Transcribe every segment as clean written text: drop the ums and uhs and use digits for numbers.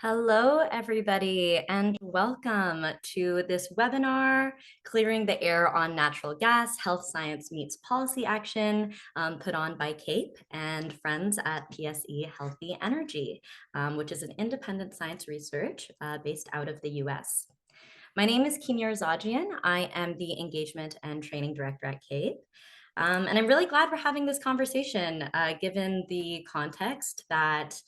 Hello, everybody, and welcome to this webinar, Clearing the Air on Natural Gas, Health Science Meets Policy Action, put on by CAPE and friends at PSE Healthy Energy, which is an independent science research based out of the US. My name is Kimia Zajian. I am the Engagement and Training Director at CAPE. And I'm really glad we're having this conversation, given the context that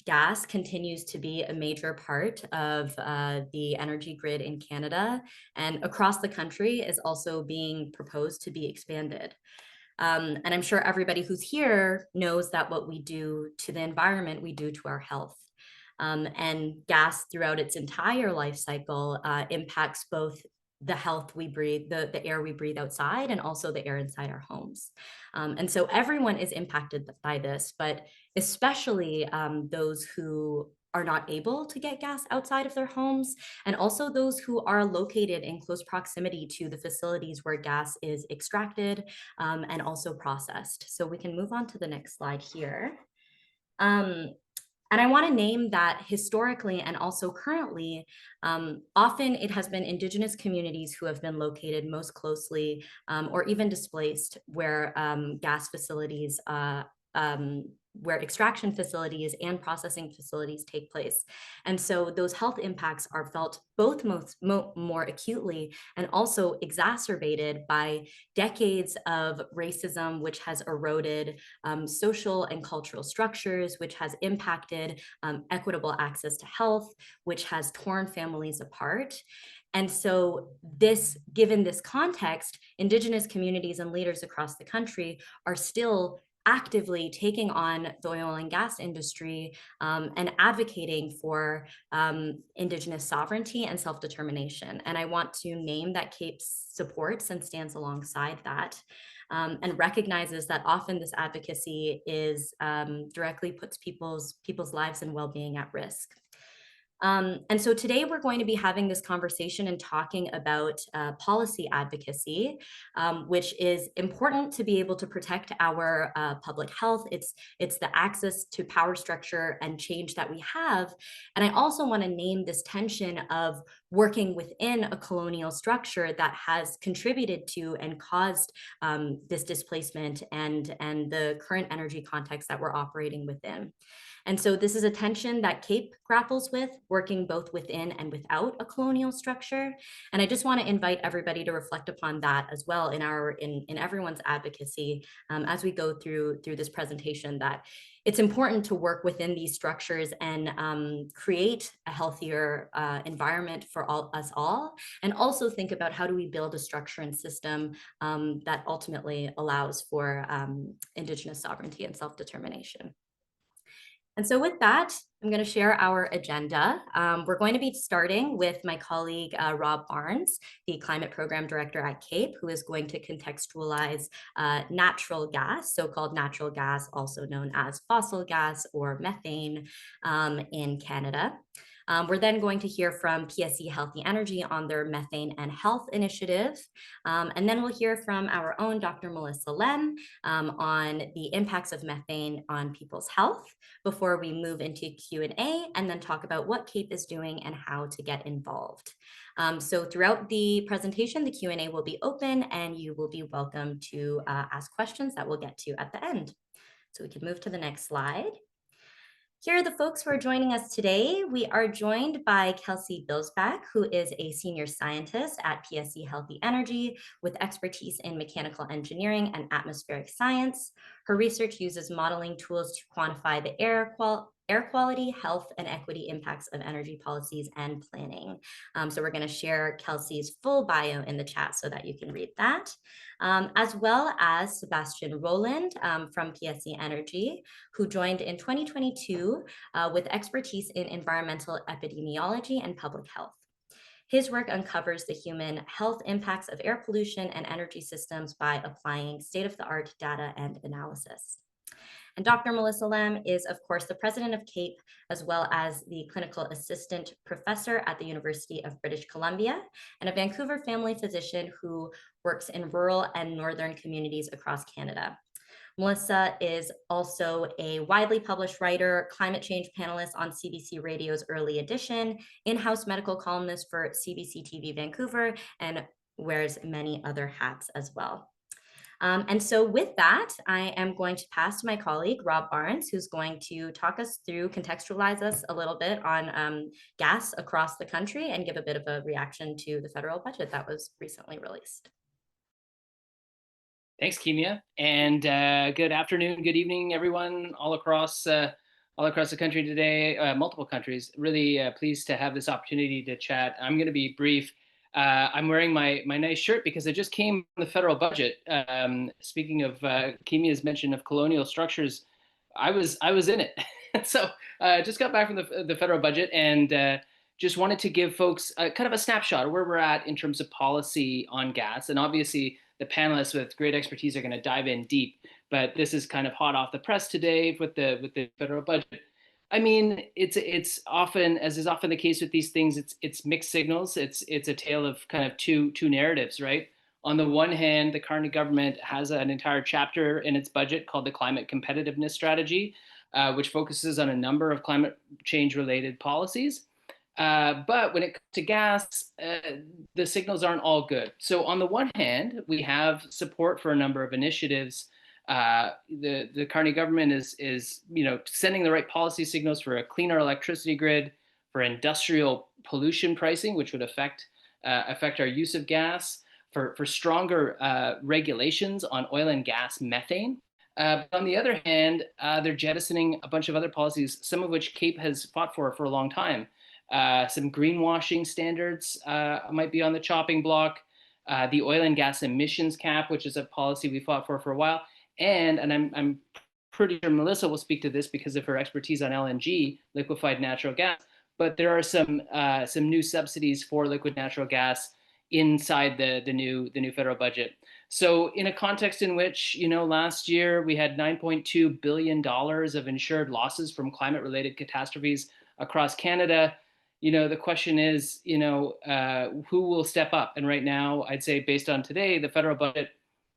gas continues to be a major part of the energy grid in Canada and across the country is also being proposed to be expanded. And I'm sure everybody who's here knows that what we do to the environment, we do to our health. And gas throughout its entire life cycle impacts both the health we breathe, the air we breathe outside, and also the air inside our homes. And so everyone is impacted by this, but especially those who are not able to get gas outside of their homes, and also those who are located in close proximity to the facilities where gas is extracted and also processed. So we can move on to the next slide here. And I want to name that historically and also currently, often it has been Indigenous communities who have been located most closely or even displaced where gas facilities where extraction facilities and processing facilities take place. And so those health impacts are felt both more acutely and also exacerbated by decades of racism, which has eroded social and cultural structures, which has impacted equitable access to health, which has torn families apart. And so given this context, Indigenous communities and leaders across the country are still actively taking on the oil and gas industry and advocating for Indigenous sovereignty and self-determination. And I want to name that CAPE supports and stands alongside that. And recognizes that often this advocacy is directly puts people's lives and well-being at risk. And so today we're going to be having this conversation and talking about policy advocacy, which is important to be able to protect our public health. It's the access to power structure and change that we have. And I also want to name this tension of working within a colonial structure that has contributed to and caused this displacement and the current energy context that we're operating within. And so this is a tension that CAPE grapples with, working both within and without a colonial structure. And I just want to invite everybody to reflect upon that as well in everyone's advocacy as we go through this presentation, that it's important to work within these structures and create a healthier environment for us all, and also think about how do we build a structure and system that ultimately allows for Indigenous sovereignty and self-determination. And so with that, I'm going to share our agenda. We're going to be starting with my colleague, Rob Barnes, the Climate Program Director at CAPE, who is going to contextualize natural gas, so-called natural gas, also known as fossil gas or methane in Canada. We're then going to hear from PSE Healthy Energy on their methane and health initiative. And then we'll hear from our own Dr. Melissa Lem on the impacts of methane on people's health before we move into Q&A and then talk about what CAPE is doing and how to get involved. So throughout the presentation, the Q&A will be open and you will be welcome to ask questions that we'll get to at the end. So we can move to the next slide. Here are the folks who are joining us today. We are joined by Kelsey Bilsback, who is a senior scientist at PSE Healthy Energy with expertise in mechanical engineering and atmospheric science. Her research uses modeling tools to quantify the air quality, health, and equity impacts of energy policies and planning. So we're going to share Kelsey's full bio in the chat so that you can read that, as well as Sebastian Rowland from PSE Energy, who joined in 2022 with expertise in environmental epidemiology and public health. His work uncovers the human health impacts of air pollution and energy systems by applying state-of-the-art data and analysis. And Dr. Melissa Lam is, of course, the president of CAPE, as well as the clinical assistant professor at the University of British Columbia, and a Vancouver family physician who works in rural and northern communities across Canada. Melissa is also a widely published writer, climate change panelist on CBC Radio's Early Edition, in-house medical columnist for CBC TV Vancouver, and wears many other hats as well. And so with that, I am going to pass to my colleague, Rob Barnes, who's going to talk us through, contextualize us a little bit on gas across the country and give a bit of a reaction to the federal budget that was recently released. Thanks, Kimia, and good afternoon, good evening, everyone, all across the country today, multiple countries. Really pleased to have this opportunity to chat. I'm going to be brief. I'm wearing my nice shirt because it just came from the federal budget. Speaking of Kimia's mention of colonial structures, I was in it. So just got back from the federal budget and just wanted to give folks kind of a snapshot of where we're at in terms of policy on gas, and obviously the panelists with great expertise are going to dive in deep, but this is kind of hot off the press today with the federal budget. I mean, it's often, as is often the case with these things, it's mixed signals. It's a tale of kind of two narratives, right? On the one hand, the current government has an entire chapter in its budget called the Climate Competitiveness Strategy, which focuses on a number of climate change related policies. But when it comes to gas, the signals aren't all good. So on the one hand, we have support for a number of initiatives. The Carney government is sending the right policy signals for a cleaner electricity grid, for industrial pollution pricing, which would affect our use of gas, for stronger regulations on oil and gas methane. But on the other hand, they're jettisoning a bunch of other policies, some of which CAPE has fought for a long time. Some greenwashing standards might be on the chopping block. The oil and gas emissions cap, which is a policy we fought for a while, and I'm pretty sure Melissa will speak to this because of her expertise on LNG, liquefied natural gas. But there are some new subsidies for liquid natural gas inside the new federal budget. So in a context in which last year we had $9.2 billion of insured losses from climate-related catastrophes across Canada. The question is, who will step up? And right now, I'd say based on today, the federal budget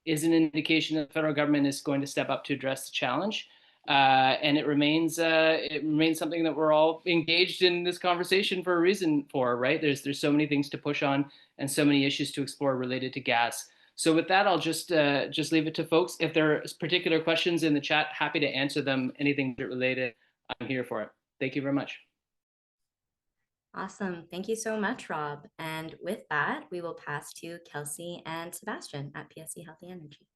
is an indication that the federal government is going to step up to address the challenge. And it remains something that we're all engaged in this conversation for a reason for, right? There's so many things to push on and so many issues to explore related to gas. So with that, I'll just leave it to folks. If there are particular questions in the chat, happy to answer them. Anything related, I'm here for it. Thank you very much. Awesome. Thank you so much, Rob. And with that, we will pass to Kelsey and Sebastian at PSE Healthy Energy.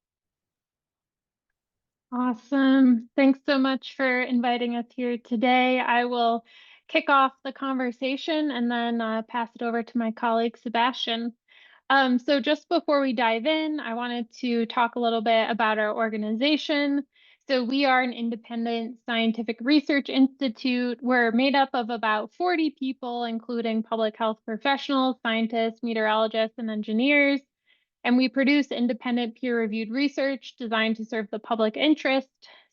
Awesome. Thanks so much for inviting us here today. I will kick off the conversation and then pass it over to my colleague, Sebastian. So just before we dive in, I wanted to talk a little bit about our organization. So we are an independent scientific research institute. We're made up of about 40 people, including public health professionals, scientists, meteorologists, and engineers. And we produce independent peer-reviewed research designed to serve the public interest.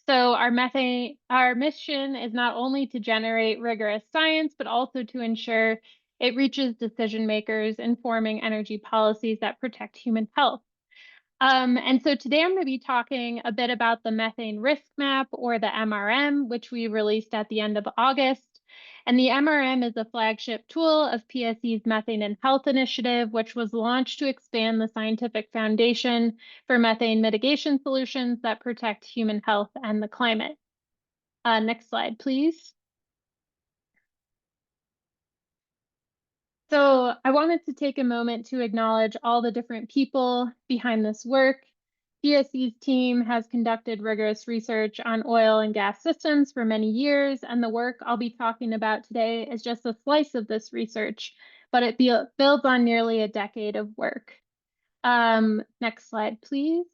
So our mission is not only to generate rigorous science, but also to ensure it reaches decision makers informing energy policies that protect human health. And so today I'm going to be talking a bit about the methane risk map, or the MRM, which we released at the end of August. And the MRM is a flagship tool of PSE's Methane and Health Initiative, which was launched to expand the scientific foundation for methane mitigation solutions that protect human health and the climate. Next slide, please. So I wanted to take a moment to acknowledge all the different people behind this work. PSE's team has conducted rigorous research on oil and gas systems for many years, and the work I'll be talking about today is just a slice of this research, but it builds on nearly a decade of work. Next slide, please.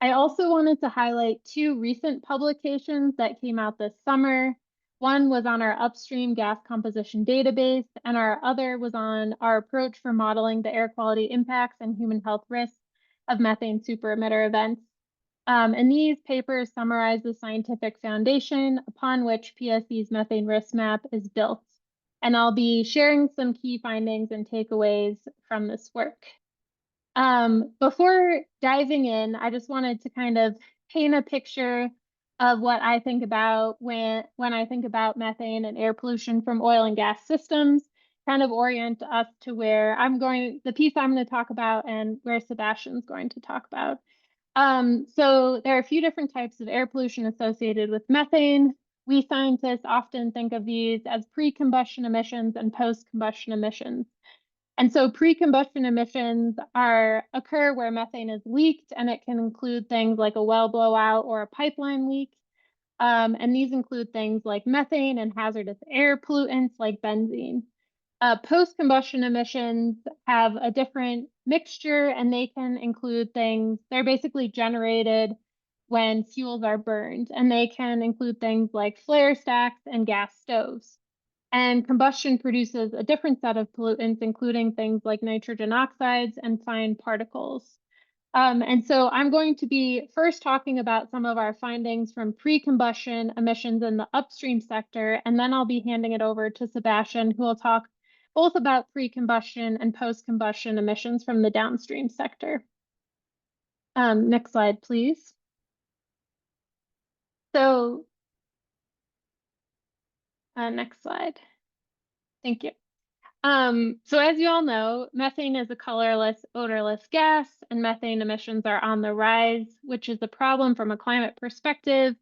I also wanted to highlight two recent publications that came out this summer. One was on our upstream gas composition database, and our other was on our approach for modeling the air quality impacts and human health risks of methane superemitter events. And these papers summarize the scientific foundation upon which PSE's methane risk map is built. And I'll be sharing some key findings and takeaways from this work. Before diving in, I just wanted to kind of paint a picture of what I think about when I think about methane and air pollution from oil and gas systems, kind of orient us to where the piece I'm going to talk about and where Sebastian's going to talk about. So there are a few different types of air pollution associated with methane. We scientists often think of these as pre-combustion emissions and post-combustion emissions. And so pre-combustion emissions occur where methane is leaked, and it can include things like a well blowout or a pipeline leak. And these include things like methane and hazardous air pollutants like benzene. Post-combustion emissions have a different mixture, and they can include they're basically generated when fuels are burned, and they can include things like flare stacks and gas stoves. And combustion produces a different set of pollutants, including things like nitrogen oxides and fine particles. And so I'm going to be first talking about some of our findings from pre-combustion emissions in the upstream sector, and then I'll be handing it over to Sebastian, who will talk both about pre-combustion and post-combustion emissions from the downstream sector. Next slide, please. So, next slide. Thank you. So as you all know, methane is a colorless, odorless gas, and methane emissions are on the rise, which is a problem from a climate perspective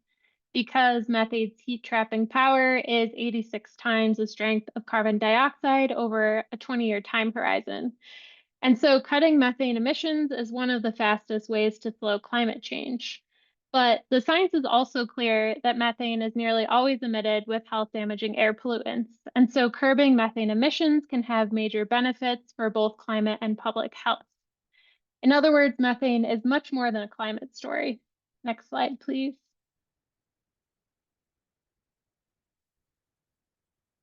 because methane's heat trapping power is 86 times the strength of carbon dioxide over a 20-year time horizon. And so cutting methane emissions is one of the fastest ways to slow climate change. But the science is also clear that methane is nearly always emitted with health-damaging air pollutants. And so curbing methane emissions can have major benefits for both climate and public health. In other words, methane is much more than a climate story. Next slide, please.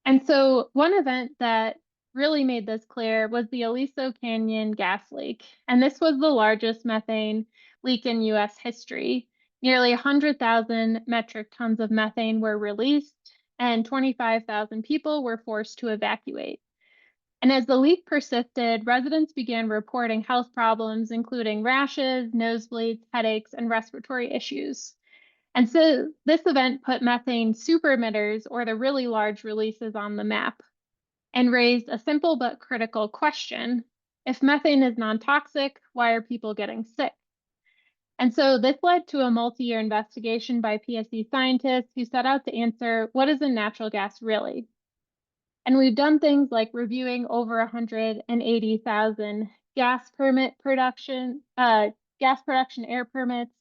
And so one event that really made this clear was the Aliso Canyon gas leak. And this was the largest methane leak in US history. Nearly 100,000 metric tons of methane were released, and 25,000 people were forced to evacuate. And as the leak persisted, residents began reporting health problems, including rashes, nosebleeds, headaches, and respiratory issues. And so this event put methane super emitters, or the really large releases, on the map and raised a simple but critical question. If methane is non-toxic, why are people getting sick? And so this led to a multi-year investigation by PSE scientists who set out to answer, what is a natural gas really? And we've done things like reviewing over 180,000 gas production air permits,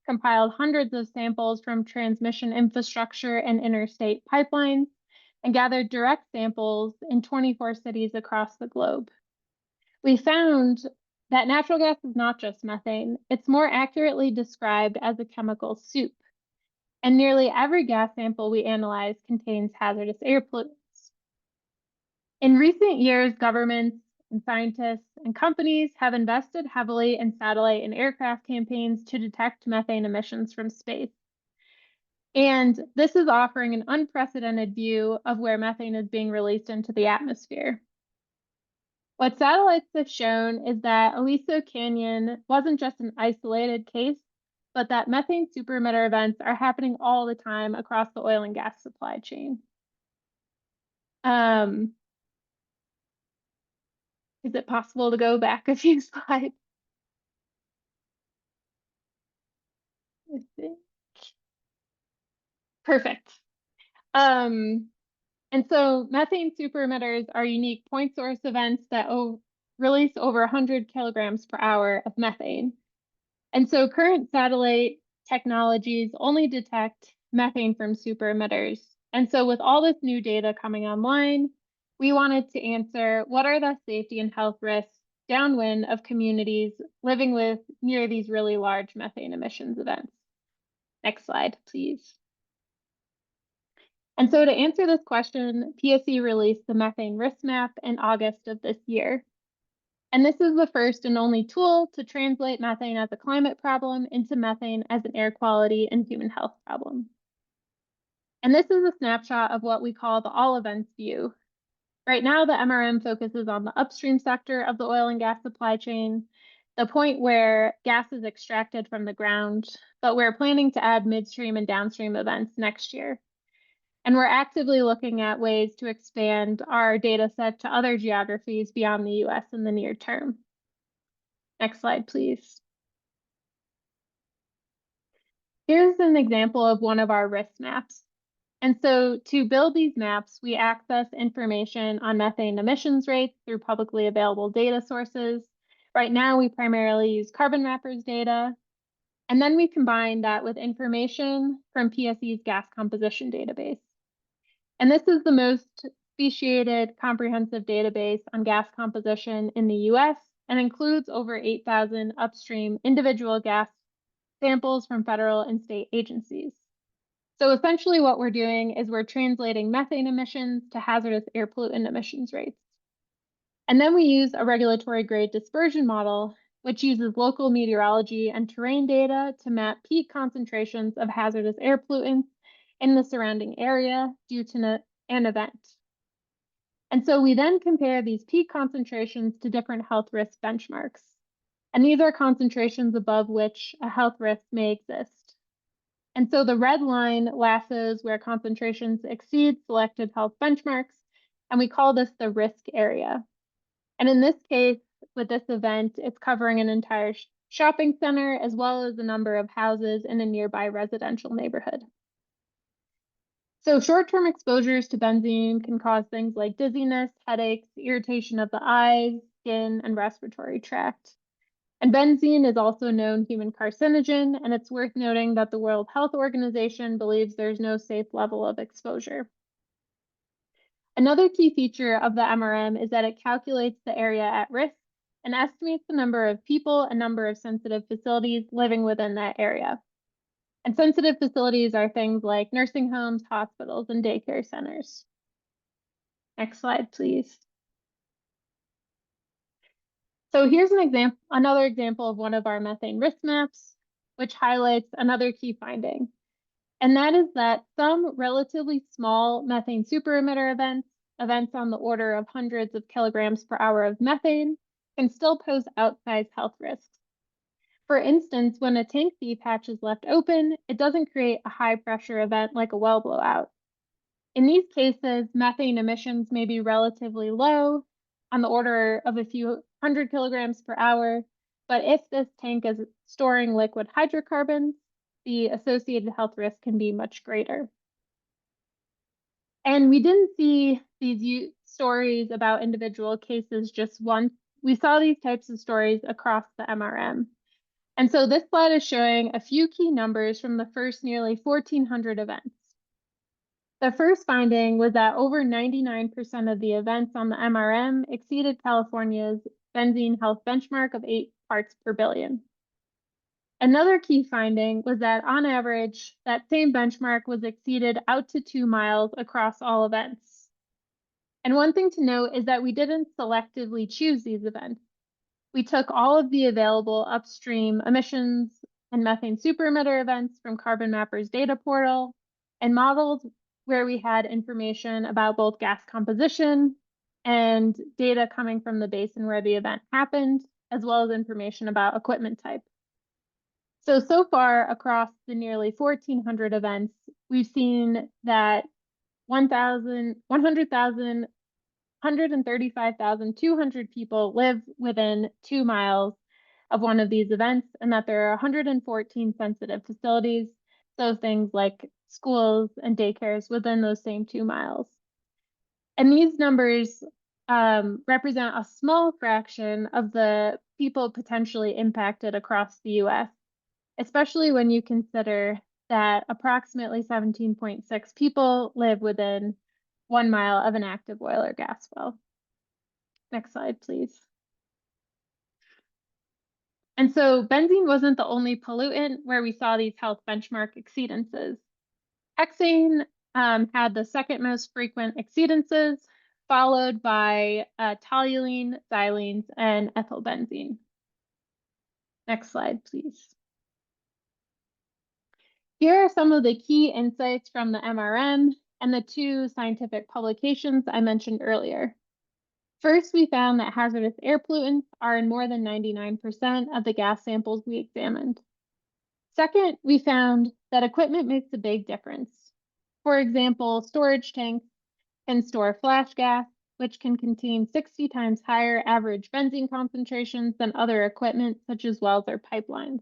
compiled hundreds of samples from transmission infrastructure and interstate pipelines, and gathered direct samples in 24 cities across the globe. We found that natural gas is not just methane, it's more accurately described as a chemical soup. And nearly every gas sample we analyzed contains hazardous air pollutants. In recent years, governments and scientists and companies have invested heavily in satellite and aircraft campaigns to detect methane emissions from space. And this is offering an unprecedented view of where methane is being released into the atmosphere. What satellites have shown is that Aliso Canyon wasn't just an isolated case, but that methane superemitter events are happening all the time across the oil and gas supply chain. Is it possible to go back a few slides? I think. Perfect. And so methane superemitters are unique point source events that release over 100 kilograms per hour of methane. And so current satellite technologies only detect methane from superemitters. And so with all this new data coming online, we wanted to answer, what are the safety and health risks downwind of communities living near these really large methane emissions events? Next slide, please. And so to answer this question, PSE released the methane risk map in August of this year. And this is the first and only tool to translate methane as a climate problem into methane as an air quality and human health problem. And this is a snapshot of what we call the all events view. Right now, the MRM focuses on the upstream sector of the oil and gas supply chain. the point where gas is extracted from the ground, but we're planning to add midstream and downstream events next year. And we're actively looking at ways to expand our data set to other geographies beyond the US in the near term. Next slide, please. Here's an example of one of our risk maps. And so to build these maps, we access information on methane emissions rates through publicly available data sources. Right now, we primarily use Carbon Mapper's data, and then we combine that with information from PSE's gas composition database. And this is the most speciated comprehensive database on gas composition in the US and includes over 8,000 upstream individual gas samples from federal and state agencies. So essentially what we're doing is we're translating methane emissions to hazardous air pollutant emissions rates. And then we use a regulatory grade dispersion model, which uses local meteorology and terrain data to map peak concentrations of hazardous air pollutants in the surrounding area due to an event. And so we then compare these peak concentrations to different health risk benchmarks. And these are concentrations above which a health risk may exist. And so the red line lassos where concentrations exceed selected health benchmarks, and we call this the risk area. And in this case, with this event, it's covering an entire shopping center as well as a number of houses in a nearby residential neighborhood. So short-term exposures to benzene can cause things like dizziness, headaches, irritation of the eyes, skin, and respiratory tract. And benzene is also a known human carcinogen, and it's worth noting that the World Health Organization believes there's no safe level of exposure. Another key feature of the MRM is that it calculates the area at risk and estimates the number of people and number of sensitive facilities living within that area. And sensitive facilities are things like nursing homes, hospitals, and daycare centers. Next slide, please. So here's another example of one of our methane risk maps, which highlights another key finding. And that is that some relatively small methane superemitter events on the order of hundreds of kilograms per hour of methane, can still pose outsized health risks. For instance, when a tank deep hatch is left open, it doesn't create a high pressure event like a well blowout. In these cases, methane emissions may be relatively low, on the order of a few hundred kilograms per hour, but if this tank is storing liquid hydrocarbons, the associated health risk can be much greater. And we didn't see these stories about individual cases just once. We saw these types of stories across the MRM. And so this slide is showing a few key numbers from the first nearly 1,400 events. The first finding was that over 99% of the events on the MRM exceeded California's benzene health benchmark of 8 parts per billion. Another key finding was that on average, that same benchmark was exceeded out to 2 miles across all events. And one thing to note is that we didn't selectively choose these events. We took all of the available upstream emissions and methane superemitter events from Carbon Mapper's data portal and modeled where we had information about both gas composition and data coming from the basin where the event happened, as well as information about equipment type. So far across the nearly 1,400 events, we've seen that 135,200 people live within 2 miles of one of these events, and that there are 114 sensitive facilities, so things like schools and daycares within those same 2 miles. And these numbers represent a small fraction of the people potentially impacted across the US, especially when you consider that approximately 17.6 people live within 1 mile of an active oil or gas well. Next slide, please. And so benzene wasn't the only pollutant where we saw these health benchmark exceedances. Hexane had the second most frequent exceedances, followed by toluene, xylenes, and ethylbenzene. Next slide, please. Here are some of the key insights from the MRM and the 2 scientific publications I mentioned earlier. First, we found that hazardous air pollutants are in more than 99% of the gas samples we examined. Second, we found that equipment makes a big difference. For example, storage tanks can store flash gas, which can contain 60 times higher average benzene concentrations than other equipment, such as wells or pipelines.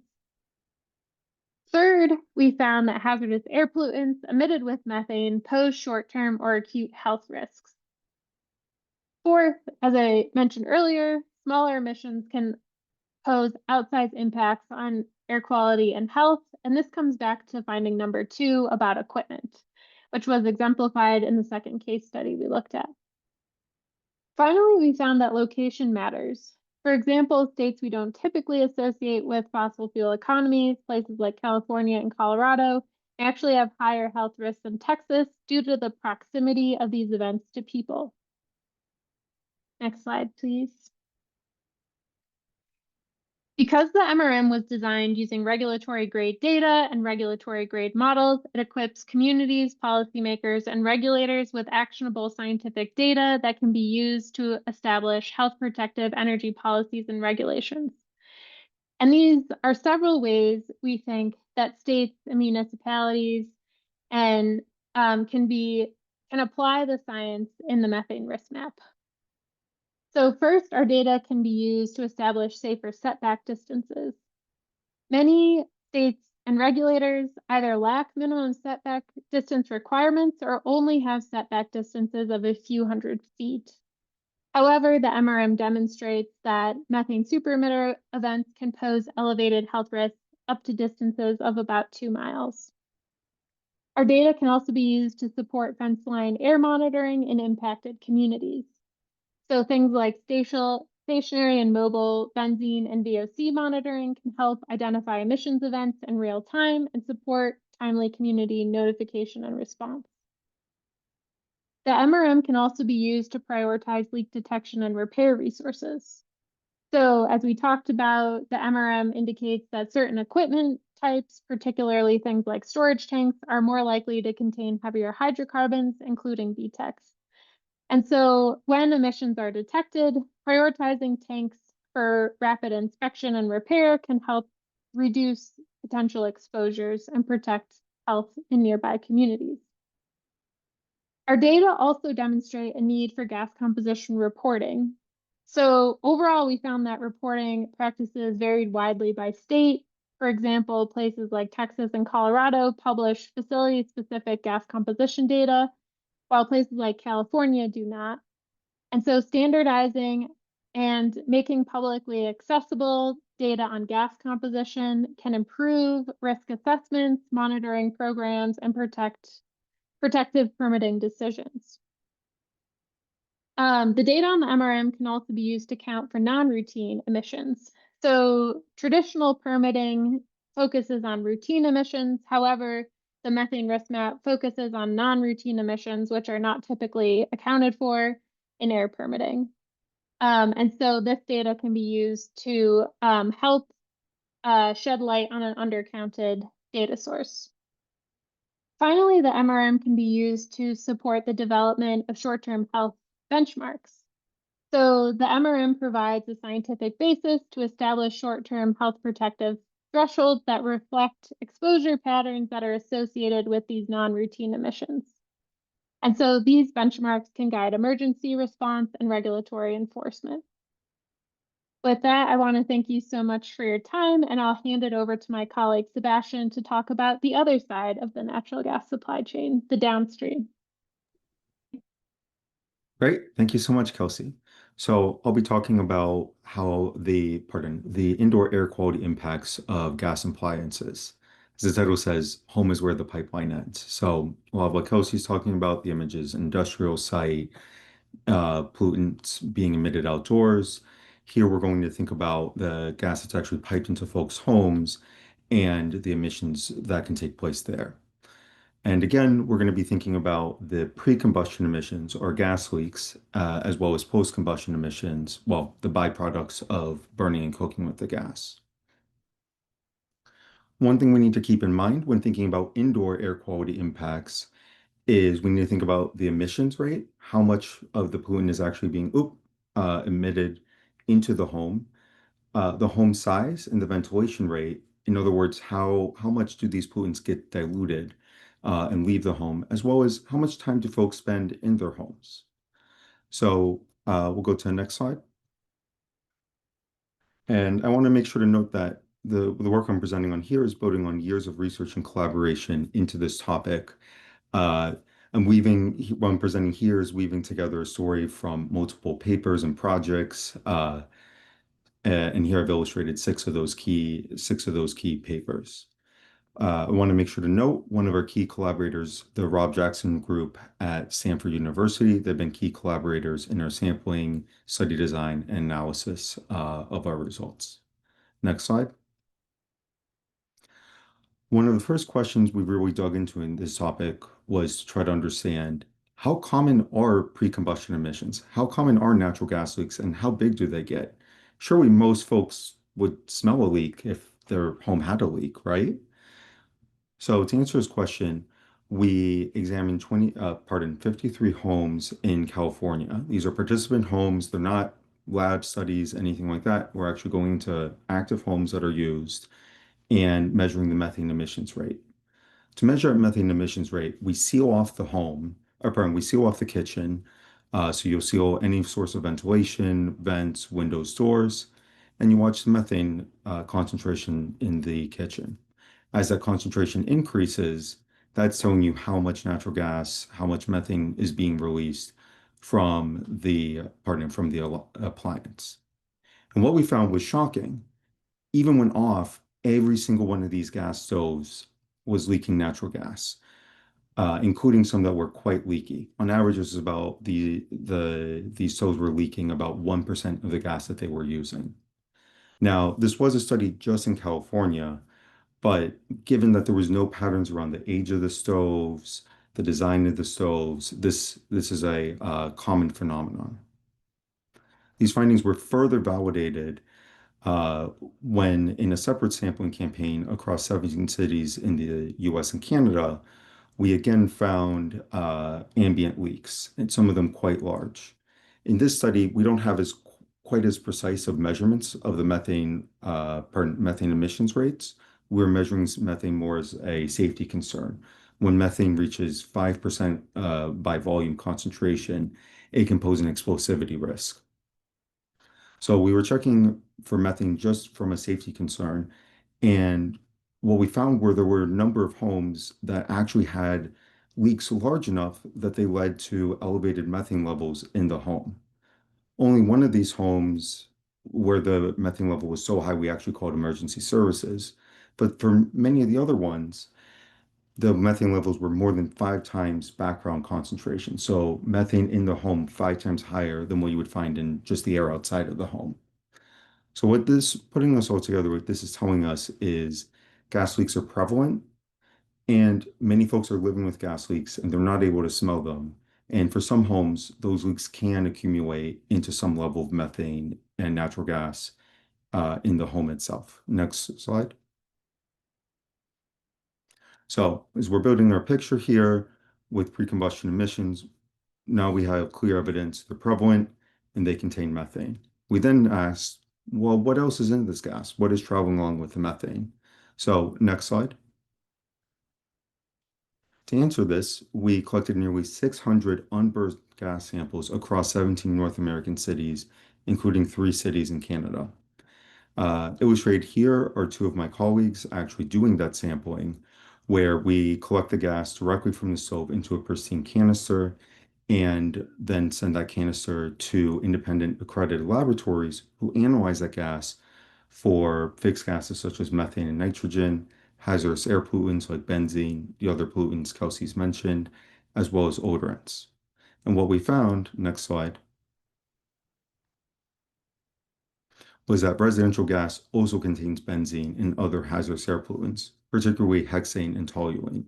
Third, we found that hazardous air pollutants emitted with methane pose short-term or acute health risks. Fourth, as I mentioned earlier, smaller emissions can pose outsized impacts on air quality and health, and this comes back to finding number 2 about equipment, which was exemplified in the second case study we looked at. Finally, we found that location matters. For example, states we don't typically associate with fossil fuel economies, places like California and Colorado, actually have higher health risks than Texas due to the proximity of these events to people. Next slide, please. Because the MRM was designed using regulatory grade data and regulatory grade models, it equips communities, policymakers, and regulators with actionable scientific data that can be used to establish health protective energy policies and regulations. And these are several ways we think that states and municipalities and can apply the science in the methane risk map. So first, our data can be used to establish safer setback distances. Many states and regulators either lack minimum setback distance requirements or only have setback distances of a few hundred feet. However, the MRM demonstrates that methane superemitter events can pose elevated health risks up to distances of about 2 miles. Our data can also be used to support fence line air monitoring in impacted communities. So things like stationary and mobile benzene and VOC monitoring can help identify emissions events in real time and support timely community notification and response. The MRM can also be used to prioritize leak detection and repair resources. So as we talked about, the MRM indicates that certain equipment types, particularly things like storage tanks, are more likely to contain heavier hydrocarbons, including BTEX. And so when emissions are detected, prioritizing tanks for rapid inspection and repair can help reduce potential exposures and protect health in nearby communities. Our data also demonstrate a need for gas composition reporting. So overall, we found that reporting practices varied widely by state. For example, places like Texas and Colorado publish facility-specific gas composition data, while places like California do not. And so standardizing and making publicly accessible data on gas composition can improve risk assessments, monitoring programs, and protective permitting decisions. The data on the MRM can also be used to count for non-routine emissions. So traditional permitting focuses on routine emissions. However, the methane risk map focuses on non-routine emissions, which are not typically accounted for in air permitting. And so this data can be used to help shed light on an undercounted data source. Finally, the MRM can be used to support the development of short-term health benchmarks. So the MRM provides a scientific basis to establish short-term health protective thresholds that reflect exposure patterns that are associated with these non-routine emissions. And so these benchmarks can guide emergency response and regulatory enforcement. With that, I want to thank you so much for your time, and I'll hand it over to my colleague Sebastian to talk about the other side of the natural gas supply chain, the downstream. Great. Thank you so much, Kelsey. So I'll be talking about how the indoor air quality impacts of gas appliances. As the title says, home is where the pipeline ends. So we'll have what Kelsey's talking about, the images, industrial site, pollutants being emitted outdoors. Here we're going to think about the gas that's actually piped into folks' homes and the emissions that can take place there. And again, we're going to be thinking about the pre-combustion emissions or gas leaks, as well as post-combustion emissions, well, the byproducts of burning and cooking with the gas. One thing we need to keep in mind when thinking about indoor air quality impacts is we need to think about the emissions rate, how much of the pollutant is actually being, emitted into the home size and the ventilation rate. In other words, how much do these pollutants get diluted and leave the home, as well as how much time do folks spend in their homes. So we'll go to the next slide. And I want to make sure to note that the work I'm presenting on here is building on years of research and collaboration into this topic. And what I'm presenting here is weaving together a story from multiple papers and projects. And here I've illustrated six of those key papers. I want to make sure to note one of our key collaborators, the Rob Jackson group at Stanford University. They've been key collaborators in our sampling, study design, and analysis of our results. Next slide. One of the first questions we really dug into in this topic was to try to understand how common are pre-combustion emissions? How common are natural gas leaks, and how big do they get? Surely most folks would smell a leak if their home had a leak, right? So to answer this question, we examined 53 homes in California. These are participant homes. They're not lab studies, anything like that. We're actually going into active homes that are used and measuring the methane emissions rate. To measure our methane emissions rate, we seal off the home, or pardon, we seal off the kitchen. So you'll seal any source of ventilation, vents, windows, doors, and you watch the methane concentration in the kitchen. As that concentration increases, that's telling you how much natural gas, how much methane is being released from the appliance. And what we found was shocking. Even when off, every single one of these gas stoves was leaking natural gas, including some that were quite leaky. On average, it was about these stoves were leaking about 1% of the gas that they were using. Now, this was a study just in California, but given that there was no patterns around the age of the stoves, the design of the stoves, this is a common phenomenon. These findings were further validated when in a separate sampling campaign across 17 cities in the US and Canada, we again found ambient leaks, and some of them quite large. In this study, we don't have quite as precise of measurements of the methane emissions rates. We're measuring methane more as a safety concern. When methane reaches 5% by volume concentration, it can pose an explosivity risk. So we were checking for methane just from a safety concern. And what we found were there were a number of homes that actually had leaks large enough that they led to elevated methane levels in the home. Only one of these homes where the methane level was so high, we actually called emergency services. But for many of the other ones, the methane levels were more than 5 times background concentration. So methane in the home 5 times higher than what you would find in just the air outside of the home. So putting this all together, what this is telling us is gas leaks are prevalent, and many folks are living with gas leaks and they're not able to smell them. And for some homes, those leaks can accumulate into some level of methane and natural gas in the home itself. Next slide. So as we're building our picture here with pre-combustion emissions, now we have clear evidence they're prevalent and they contain methane. We then asked, well, what else is in this gas? What is traveling along with the methane? So next slide. To answer this, we collected nearly 600 unburnt gas samples across 17 North American cities, including 3 cities in Canada. Illustrated here are 2 of my colleagues actually doing that sampling, where we collect the gas directly from the stove into a pristine canister and then send that canister to independent accredited laboratories who analyze that gas for fixed gases such as methane and nitrogen, hazardous air pollutants like benzene, the other pollutants Kelsey's mentioned, as well as odorants. And what we found, next slide, was that residential gas also contains benzene and other hazardous air pollutants, particularly hexane and toluene.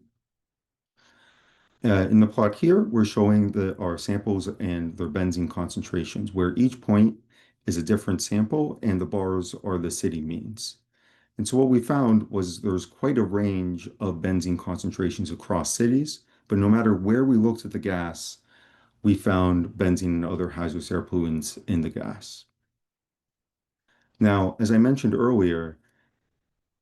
In the plot here, we're showing our samples and their benzene concentrations, where each point is a different sample and the bars are the city means. And so what we found was there's quite a range of benzene concentrations across cities, but no matter where we looked at the gas, we found benzene and other hazardous air pollutants in the gas. Now, as I mentioned earlier,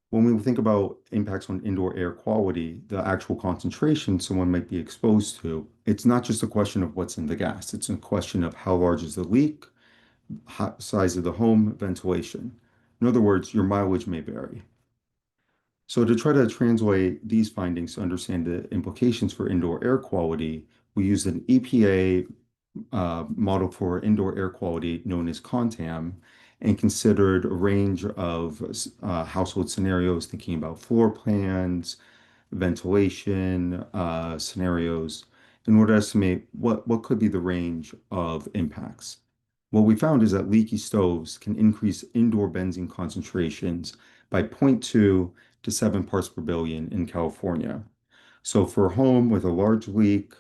when we think about impacts on indoor air quality, the actual concentration someone might be exposed to, it's not just a question of what's in the gas. It's a question of how large is the leak, size of the home, ventilation. In other words, your mileage may vary. So to try to translate these findings to understand the implications for indoor air quality, we used an EPA model for indoor air quality known as CONTAM and considered a range of household scenarios, thinking about floor plans, ventilation scenarios, in order to estimate what could be the range of impacts. What we found is that leaky stoves can increase indoor benzene concentrations by 0.2 to 7 parts per billion in California. So for a home with a large leak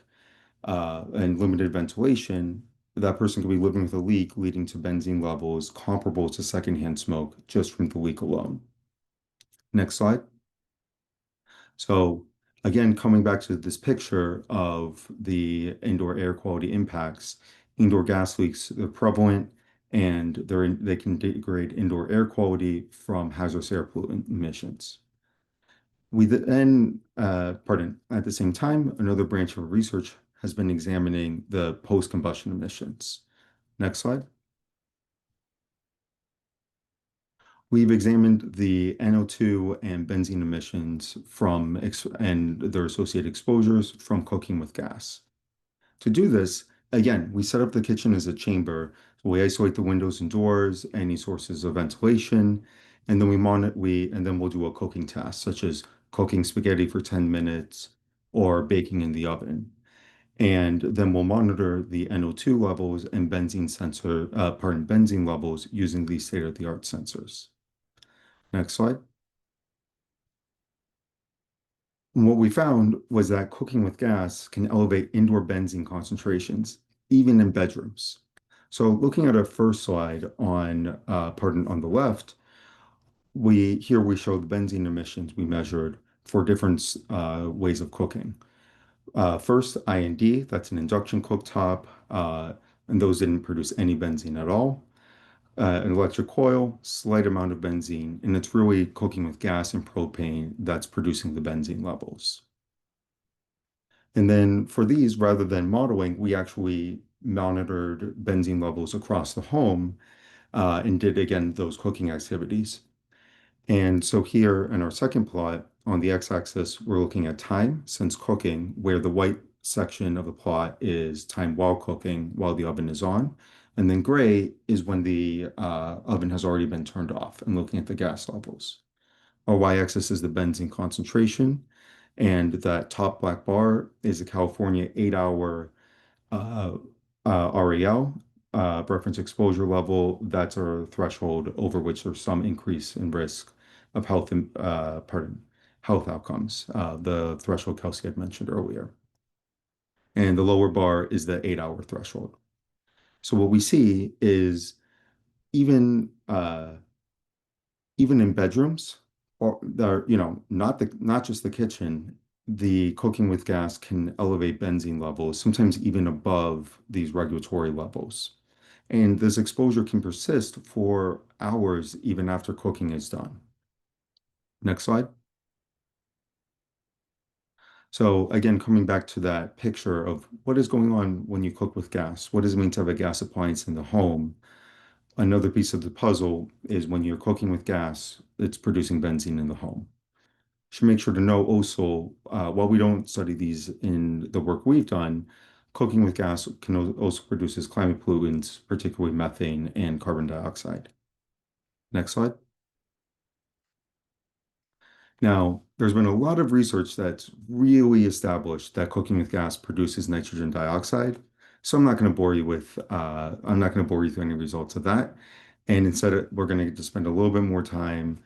and limited ventilation, that person could be living with a leak leading to benzene levels comparable to secondhand smoke just from the leak alone. Next slide. So again, coming back to this picture of the indoor air quality impacts, indoor gas leaks are prevalent and they can degrade indoor air quality from hazardous air pollutant emissions. We then, at the same time, another branch of research has been examining the post-combustion emissions. Next slide. We've examined the NO2 and benzene emissions and their associated exposures from cooking with gas. To do this, again, we set up the kitchen as a chamber. So we isolate the windows and doors, any sources of ventilation, and then we'll do a cooking test, such as cooking spaghetti for 10 minutes or baking in the oven. And then we'll monitor the NO2 levels and benzene levels using these state-of-the-art sensors. Next slide. And what we found was that cooking with gas can elevate indoor benzene concentrations, even in bedrooms. So looking at our first slide on the left, we show the benzene emissions we measured for different ways of cooking. First, I&D, that's an induction cooktop, and those didn't produce any benzene at all. An electric coil, slight amount of benzene, and it's really cooking with gas and propane that's producing the benzene levels. And then for these, rather than modeling, we actually monitored benzene levels across the home and did, again, those cooking activities. And so here in our second plot, on the x-axis, we're looking at time since cooking, where the white section of the plot is time while cooking, while the oven is on. And then gray is when the oven has already been turned off and looking at the gas levels. Our y-axis is the benzene concentration, and that top black bar is the California 8-hour REL, reference exposure level. That's our threshold over which there's some increase in risk of health outcomes, the threshold Kelsey had mentioned earlier. And the lower bar is the 8-hour threshold. So what we see is even in bedrooms, or not just the kitchen, the cooking with gas can elevate benzene levels, sometimes even above these regulatory levels. And this exposure can persist for hours even after cooking is done. Next slide. So again, coming back to that picture of what is going on when you cook with gas, what does it mean to have a gas appliance in the home? Another piece of the puzzle is when you're cooking with gas, it's producing benzene in the home. Should make sure to know also, while we don't study these in the work we've done, cooking with gas can also produces climate pollutants, particularly methane and carbon dioxide. Next slide. Now, there's been a lot of research that's really established that cooking with gas produces nitrogen dioxide. So I'm not going to bore you through any results of that. And instead, we're going to spend a little bit more time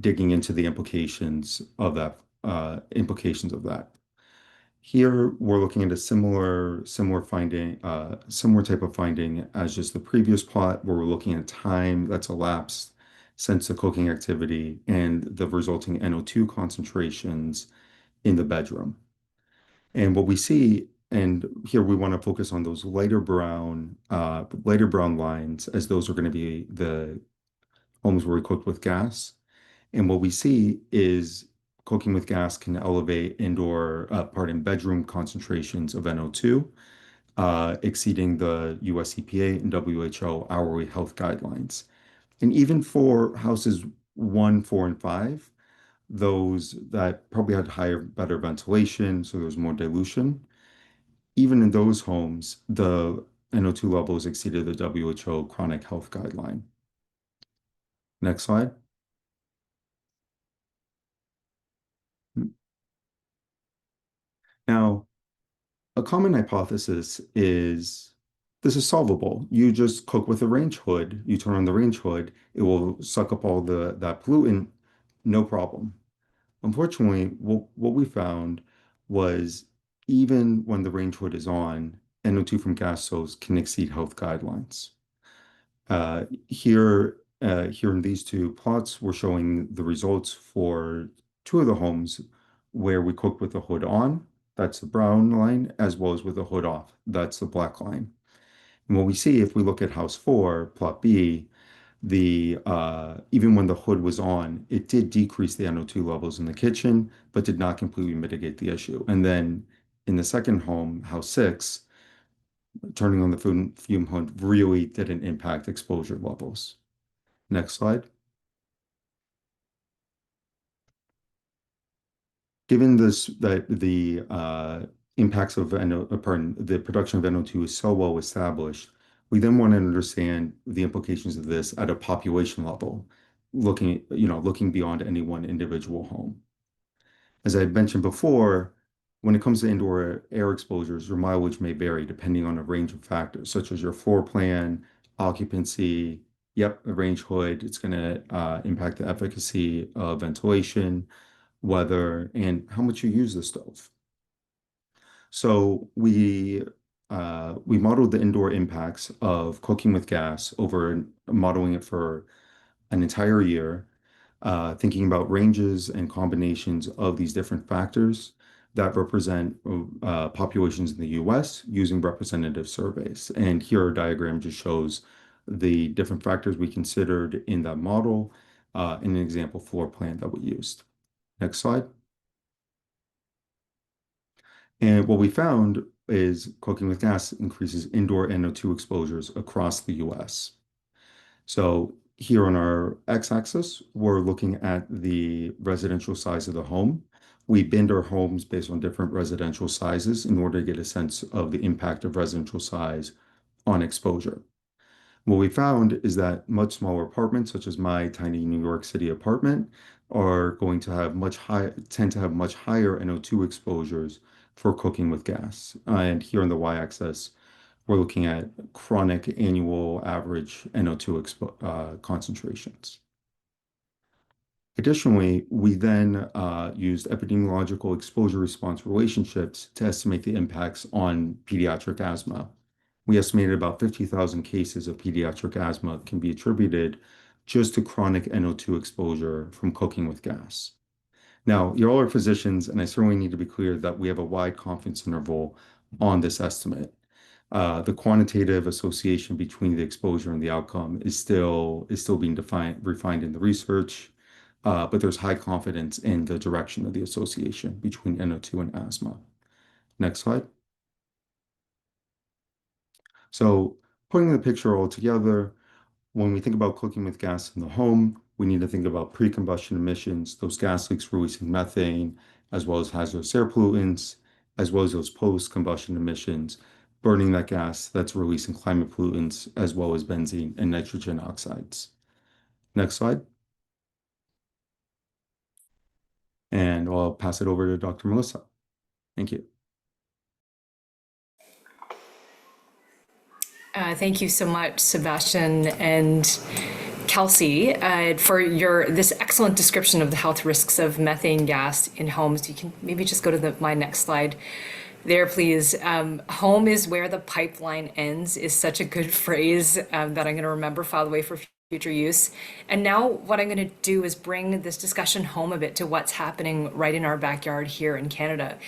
digging into the implications of that. Here, we're looking at a similar type of finding as just the previous plot, where we're looking at time that's elapsed since the cooking activity and the resulting NO2 concentrations in the bedroom. And what we see And here we want to focus on those lighter brown lines, as those are going to be the homes where we cook with gas. And what we see is cooking with gas can elevate bedroom concentrations of NO2, exceeding the US EPA and WHO hourly health guidelines. And even for houses 1, 4, and 5, those that probably had better ventilation, so there's more dilution. Even in those homes, the NO2 levels exceeded the WHO chronic health guideline. Next slide. Now, a common hypothesis is this is solvable. You just cook with a range hood, you turn on the range hood, it will suck up all that pollutant, no problem. Unfortunately, what we found was even when the range hood is on, NO2 from gas stoves can exceed health guidelines. Here in these two plots, we're showing the results for two of the homes where we cooked with the hood on, that's the brown line, as well as with the hood off, that's the black line. And what we see if we look at house 4, plot B, even when the hood was on, it did decrease the NO2 levels in the kitchen, but did not completely mitigate the issue. And then in the second home, house 6, turning on the fume hood really didn't impact exposure levels. Next slide. Given that the impacts of the production of NO2 is so well established, we then want to understand the implications of this at a population level, looking beyond any one individual home. As I had mentioned before, when it comes to indoor air exposures, your mileage may vary depending on a range of factors, such as your floor plan, occupancy, a range hood. It's going to impact the efficacy of ventilation, weather, and how much you use the stove. So we modeled the indoor impacts of cooking with gas over modeling it for an entire year, thinking about ranges and combinations of these different factors that represent populations in the US using representative surveys. And here our diagram just shows the different factors we considered in that model in an example floor plan that we used. Next slide. And what we found is cooking with gas increases indoor NO2 exposures across the US. So here on our x-axis, we're looking at the residential size of the home. We binned our homes based on different residential sizes in order to get a sense of the impact of residential size on exposure. What we found is that much smaller apartments, such as my tiny New York City apartment, are going to have tend to have much higher NO2 exposures for cooking with gas. And here on the y-axis, we're looking at chronic annual average NO2 concentrations. Additionally, we then used epidemiological exposure response relationships to estimate the impacts on pediatric asthma. We estimated about 50,000 cases of pediatric asthma can be attributed just to chronic NO2 exposure from cooking with gas. Now, you all are physicians, and I certainly need to be clear that we have a wide confidence interval on this estimate. The quantitative association between the exposure and the outcome is still being refined in the research, but there's high confidence in the direction of the association between NO2 and asthma. Next slide. So putting the picture all together, when we think about cooking with gas in the home, we need to think about pre-combustion emissions, those gas leaks releasing methane, as well as hazardous air pollutants, as well as those post-combustion emissions, burning that gas that's releasing climate pollutants, as well as benzene and nitrogen oxides. Next slide. And I'll pass it over to Dr. Melissa. Thank you. Thank you so much, Sebastian and Kelsey, for this excellent description of the health risks of methane gas in homes. You can maybe just go to my next slide there, please. Home is where the pipeline ends is such a good phrase that I'm going to remember, file away for future use. And now what I'm going to do is bring this discussion home a bit to what's happening right in our backyard here in Canada.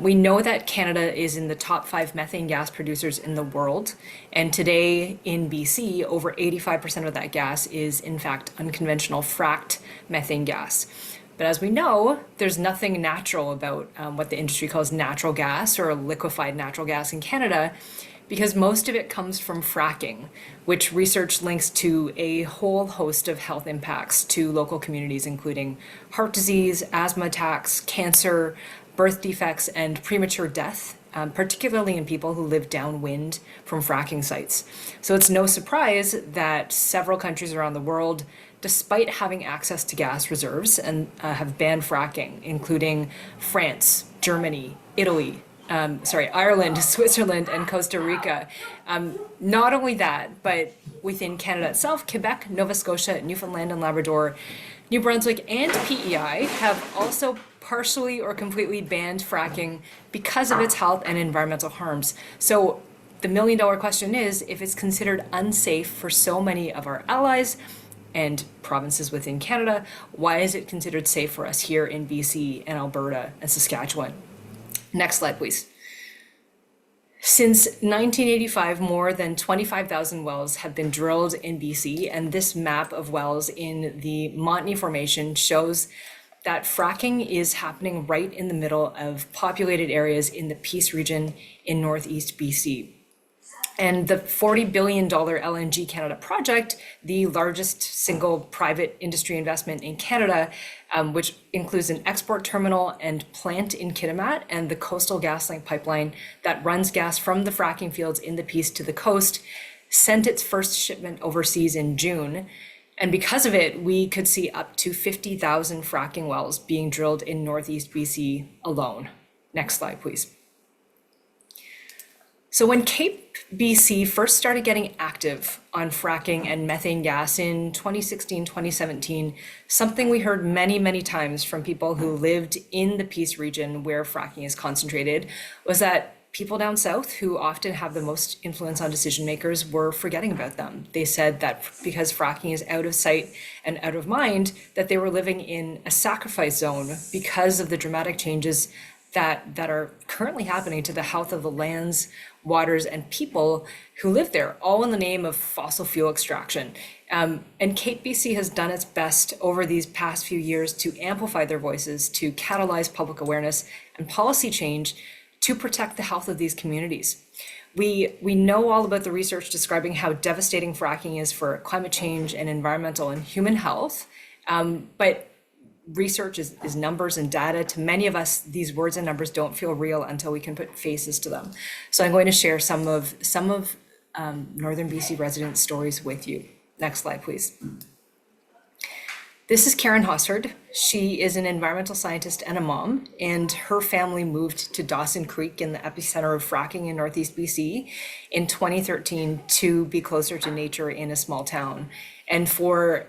We know that Canada is in the top 5 methane gas producers in the world. And today in BC, over 85% of that gas is in fact unconventional fracked methane gas. But as we know, there's nothing natural about what the industry calls natural gas or liquefied natural gas in Canada, because most of it comes from fracking, which research links to a whole host of health impacts to local communities, including heart disease, asthma attacks, cancer, birth defects, and premature death, particularly in people who live downwind from fracking sites. So it's no surprise that several countries around the world, despite having access to gas reserves, and have banned fracking, including France, Germany, Italy, Ireland, Switzerland, and Costa Rica. Not only that, but within Canada itself, Quebec, Nova Scotia, Newfoundland and Labrador, New Brunswick, and PEI have also partially or completely banned fracking because of its health and environmental harms. So the million-dollar question is, if it's considered unsafe for so many of our allies and provinces within Canada, why is it considered safe for us here in BC and Alberta and Saskatchewan? Next slide, please. Since 1985, more than 25,000 wells have been drilled in BC, and this map of wells in the Montney Formation shows that fracking is happening right in the middle of populated areas in the Peace region in northeast BC. And the $40 billion LNG Canada project, the largest single private industry investment in Canada, which includes an export terminal and plant in Kitimat and the Coastal GasLink pipeline that runs gas from the fracking fields in the Peace to the coast, sent its first shipment overseas in June. And because of it, we could see up to 50,000 fracking wells being drilled in northeast BC alone. Next slide, please. So when Cape BC first started getting active on fracking and methane gas in 2016, 2017, something we heard many, many times from people who lived in the Peace region where fracking is concentrated was that people down south, who often have the most influence on decision makers, were forgetting about them. They said that because fracking is out of sight and out of mind, that they were living in a sacrifice zone because of the dramatic changes that are currently happening to the health of the lands, waters, and people who live there, all in the name of fossil fuel extraction. And Cape BC has done its best over these past few years to amplify their voices, to catalyze public awareness and policy change to protect the health of these communities. We know all about the research describing how devastating fracking is for climate change and environmental and human health, but research is numbers and data. To many of us, these words and numbers don't feel real until we can put faces to them. So I'm going to share some of Northern BC residents' stories with you. Next slide, please. This is Karen Hossard. She is an environmental scientist and a mom, and her family moved to Dawson Creek in the epicenter of fracking in northeast BC in 2013 to be closer to nature in a small town. And for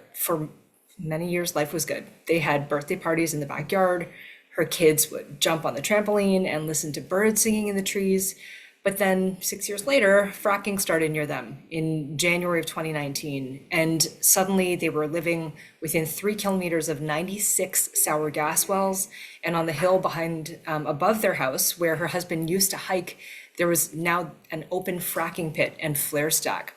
many years, life was good. They had birthday parties in the backyard. Her kids would jump on the trampoline and listen to birds singing in the trees. But then 6 years later, fracking started near them in January of 2019. And suddenly they were living within 3 kilometers of 96 sour gas wells. And on the hill behind, above their house, where her husband used to hike, there was now an open fracking pit and flare stack.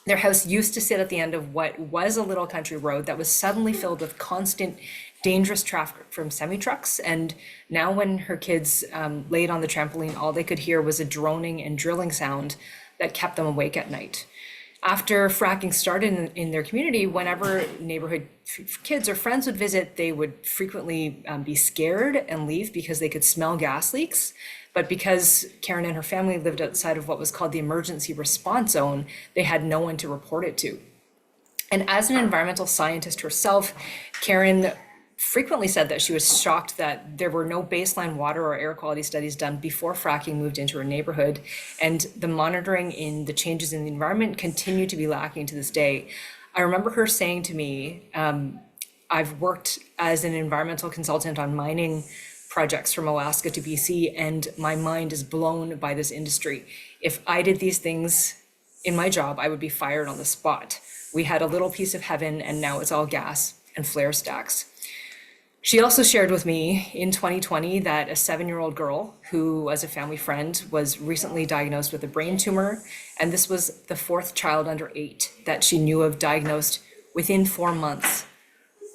Their house used to sit at the end of what was a little country road that was suddenly filled with constant, dangerous traffic from semi-trucks. And now when her kids laid on the trampoline, all they could hear was a droning and drilling sound that kept them awake at night. After fracking started in their community, whenever neighborhood kids or friends would visit, they would frequently be scared and leave because they could smell gas leaks. But because Karen and her family lived outside of what was called the emergency response zone, they had no one to report it to. And as an environmental scientist herself, Karen frequently said that she was shocked that there were no baseline water or air quality studies done before fracking moved into her neighborhood. And the monitoring in the changes in the environment continue to be lacking to this day. I remember her saying to me, I've worked as an environmental consultant on mining projects from Alaska to BC, and my mind is blown by this industry. If I did these things in my job, I would be fired on the spot. We had a little piece of heaven, and now it's all gas and flare stacks. She also shared with me in 2020 that a 7-year-old girl who was a family friend was recently diagnosed with a brain tumor, and this was the 4th child under 8 that she knew of diagnosed within 4 months.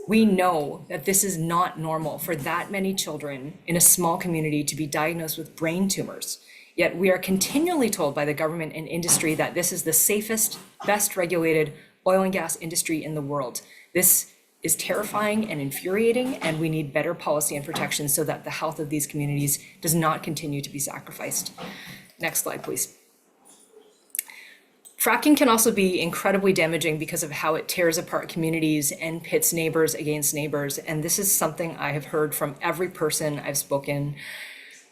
We know that this is not normal for that many children in a small community to be diagnosed with brain tumors. Yet we are continually told by the government and industry that this is the safest, best regulated oil and gas industry in the world. This is terrifying and infuriating, and we need better policy and protection so that the health of these communities does not continue to be sacrificed. Next slide, please. Fracking can also be incredibly damaging because of how it tears apart communities and pits neighbors against neighbors. And this is something I have heard from every person I've spoken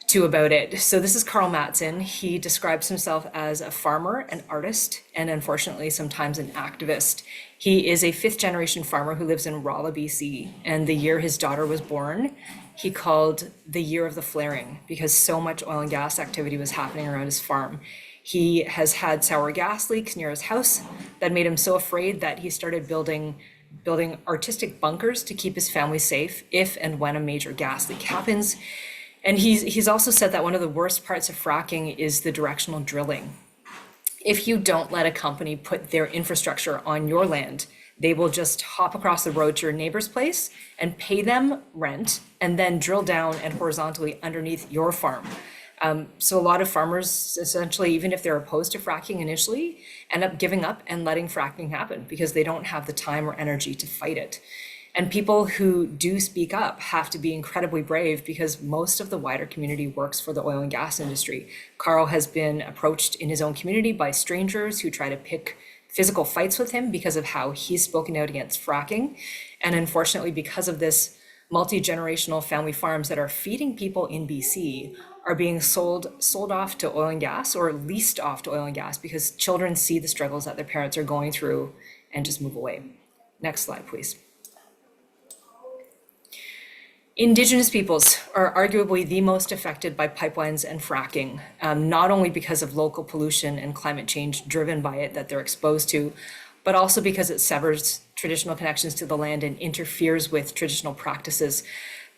to about it. So this is Carl Mattson. He describes himself as a farmer, an artist, and unfortunately sometimes an activist. He is a 5th-generation farmer who lives in Rowland, BC, and the year his daughter was born, he called the year of the flaring because so much oil and gas activity was happening around his farm. He has had sour gas leaks near his house that made him so afraid that he started building artistic bunkers to keep his family safe if and when a major gas leak happens. And he's also said that one of the worst parts of fracking is the directional drilling. If you don't let a company put their infrastructure on your land, they will just hop across the road to your neighbor's place and pay them rent and then drill down and horizontally underneath your farm. So a lot of farmers, essentially, even if they're opposed to fracking initially, end up giving up and letting fracking happen because they don't have the time or energy to fight it. And people who do speak up have to be incredibly brave because most of the wider community works for the oil and gas industry. Carl has been approached in his own community by strangers who try to pick physical fights with him because of how he's spoken out against fracking. And unfortunately, because of this, multi-generational family farms that are feeding people in BC are being sold off to oil and gas or leased off to oil and gas because children see the struggles that their parents are going through and just move away. Next slide, please. Indigenous peoples are arguably the most affected by pipelines and fracking, not only because of local pollution and climate change driven by it that they're exposed to, but also because it severs traditional connections to the land and interferes with traditional practices.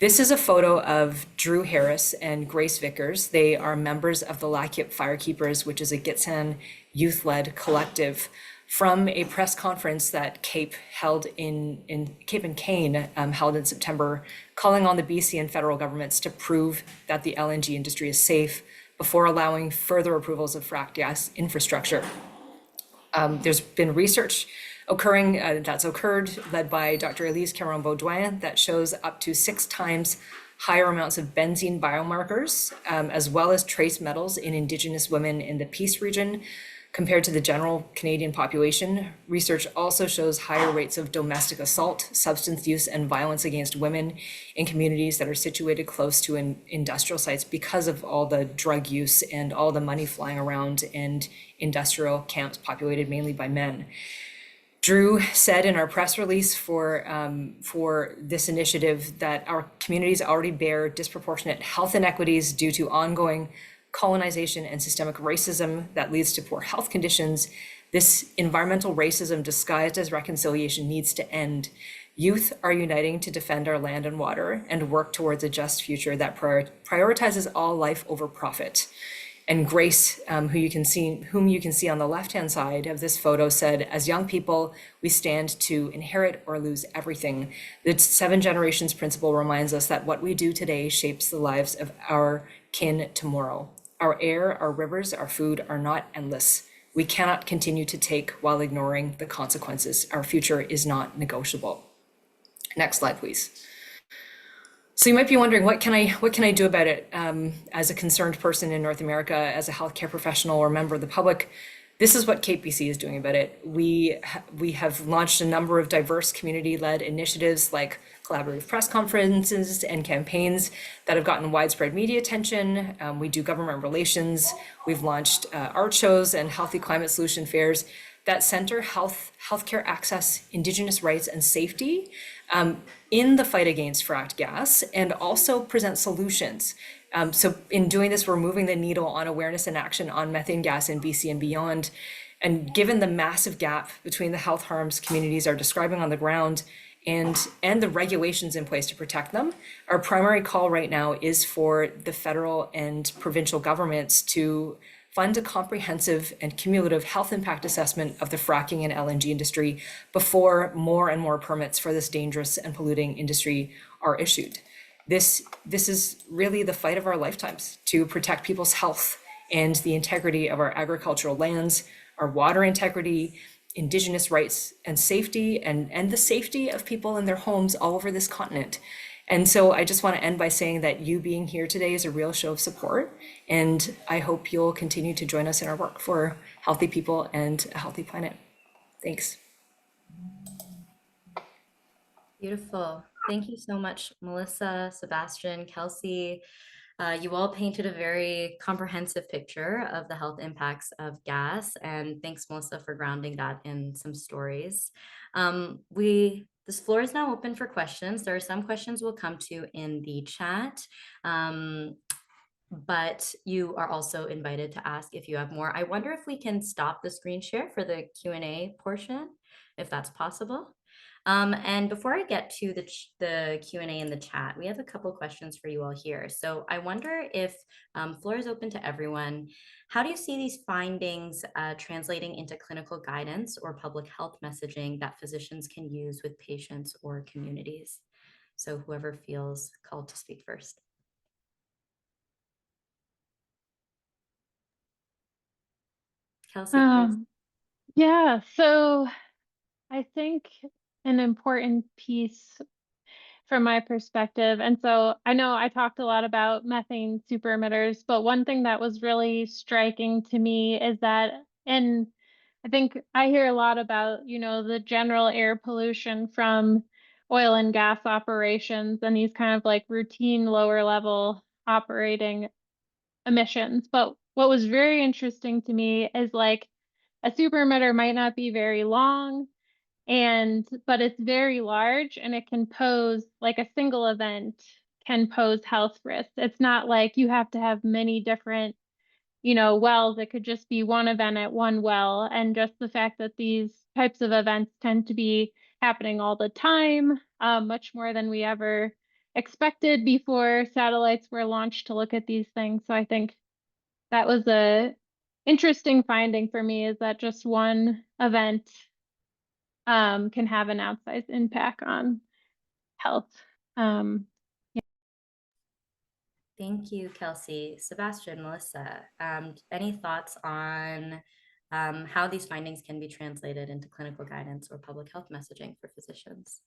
This is a photo of Drew Harris and Grace Vickers. They are members of the Lakiep Firekeepers, which is a Gitxsan youth-led collective, from a press conference that Cape held Cape and Cane held in September, calling on the BC and federal governments to prove that the LNG industry is safe before allowing further approvals of fracked gas infrastructure. There's been research that's occurred, led by Dr. Elise Caron-Baudouin, that shows up to 6 times higher amounts of benzene biomarkers, as well as trace metals in Indigenous women in the Peace region, compared to the general Canadian population. Research also shows higher rates of domestic assault, substance use, and violence against women in communities that are situated close to industrial sites because of all the drug use and all the money flying around and industrial camps populated mainly by men. Drew said in our press release for this initiative that our communities already bear disproportionate health inequities due to ongoing colonization and systemic racism that leads to poor health conditions. This environmental racism disguised as reconciliation needs to end. Youth are uniting to defend our land and water and work towards a just future that prioritizes all life over profit. And Grace, whom you can see on the left-hand side of this photo, said, "As young people, we stand to inherit or lose everything. The 7 generations principle reminds us that what we do today shapes the lives of our kin tomorrow. Our air, our rivers, our food are not endless. We cannot continue to take while ignoring the consequences. Our future is not negotiable." Next slide, please. So you might be wondering, what can I do about it as a concerned person in North America, as a healthcare professional or member of the public? This is what Cape BC is doing about it. We have launched a number of diverse community-led initiatives like collaborative press conferences and campaigns that have gotten widespread media attention. We do government relations. We've launched art shows and healthy climate solution fairs. that center healthcare access, Indigenous rights, and safety in the fight against fracked gas, and also present solutions. So in doing this, we're moving the needle on awareness and action on methane gas in BC and beyond. And given the massive gap between the health harms communities are describing on the ground and the regulations in place to protect them, our primary call right now is for the federal and provincial governments to fund a comprehensive and cumulative health impact assessment of the fracking and LNG industry before more and more permits for this dangerous and polluting industry are issued. This is really the fight of our lifetimes to protect people's health and the integrity of our agricultural lands, our water integrity, Indigenous rights and safety, and the safety of people in their homes all over this continent. And so I just want to end by saying that you being here today is a real show of support, and I hope you'll continue to join us in our work for healthy people and a healthy planet. Thanks. Beautiful. Thank you so much, Melissa, Sebastian, Kelsey. You all painted a very comprehensive picture of the health impacts of gas, and thanks, Melissa, for grounding that in some stories. This floor is now open for questions. There are some questions we'll come to in the chat, but you are also invited to ask if you have more. I wonder if we can stop the screen share for the Q&A portion, if that's possible. And before I get to the Q&A in the chat, we have a couple questions for you all here. So I wonder if floor is open to everyone. How do you see these findings translating into clinical guidance or public health messaging that physicians can use with patients or communities? So whoever feels called to speak first. Kelsey, please. Yeah, so I think an important piece from my perspective, and so I know I talked a lot about methane super emitters, but one thing that was really striking to me is that, and I think I hear a lot about, the general air pollution from oil and gas operations and these kind of like routine lower level operating emissions. But what was very interesting to me is like a super emitter might not be very long, but it's very large, and it can pose, like a single event can pose health risks. It's not like you have to have many different, wells. It could just be one event at one well. And just the fact that these types of events tend to be happening all the time, much more than we ever expected before satellites were launched to look at these things. So I think that was a interesting finding for me, is that just one event can have an outsized impact on health. Thank you, Kelsey. Sebastian, Melissa, any thoughts on how these findings can be translated into clinical guidance or public health messaging for physicians?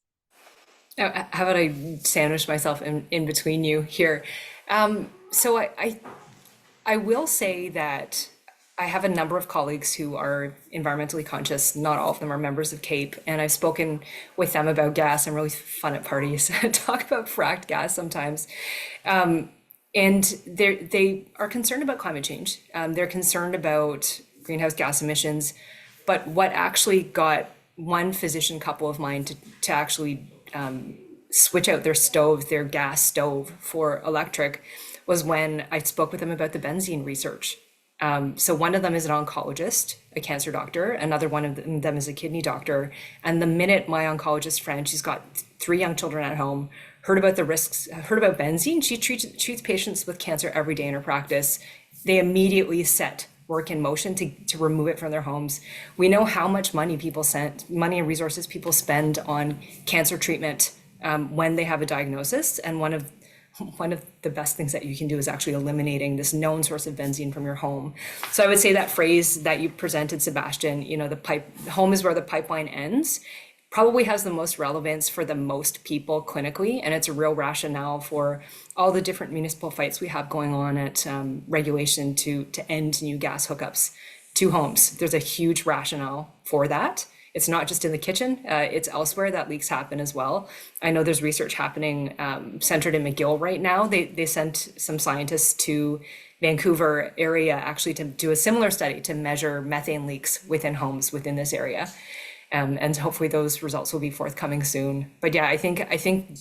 How about I sandwich myself in between you here? So I will say that I have a number of colleagues who are environmentally conscious. Not all of them are members of CAPE, and I've spoken with them about gas. I'm really fun at parties, talk about fracked gas sometimes. And they are concerned about climate change. They're concerned about greenhouse gas emissions. But what actually got one physician couple of mine to actually switch out their gas stove for electric was when I spoke with them about the benzene research. So one of them is an oncologist, a cancer doctor. Another one of them is a kidney doctor. And the minute my oncologist friend, she's got 3 young children at home, heard about the risks, heard about benzene, she treats patients with cancer every day in her practice. They immediately set work in motion to remove it from their homes. We know how much money and resources people spend on cancer treatment when they have a diagnosis. And one of the best things that you can do is actually eliminating this known source of benzene from your home. So I would say that phrase that you presented, Sebastian, home is where the pipeline ends, probably has the most relevance for the most people clinically. And it's a real rationale for all the different municipal fights we have going on at regulation to end new gas hookups to homes. There's a huge rationale for that. It's not just in the kitchen, it's elsewhere that leaks happen as well. I know there's research happening centered in McGill right now. They sent some scientists to Vancouver area actually to do a similar study to measure methane leaks within homes within this area. And hopefully those results will be forthcoming soon. But yeah, I think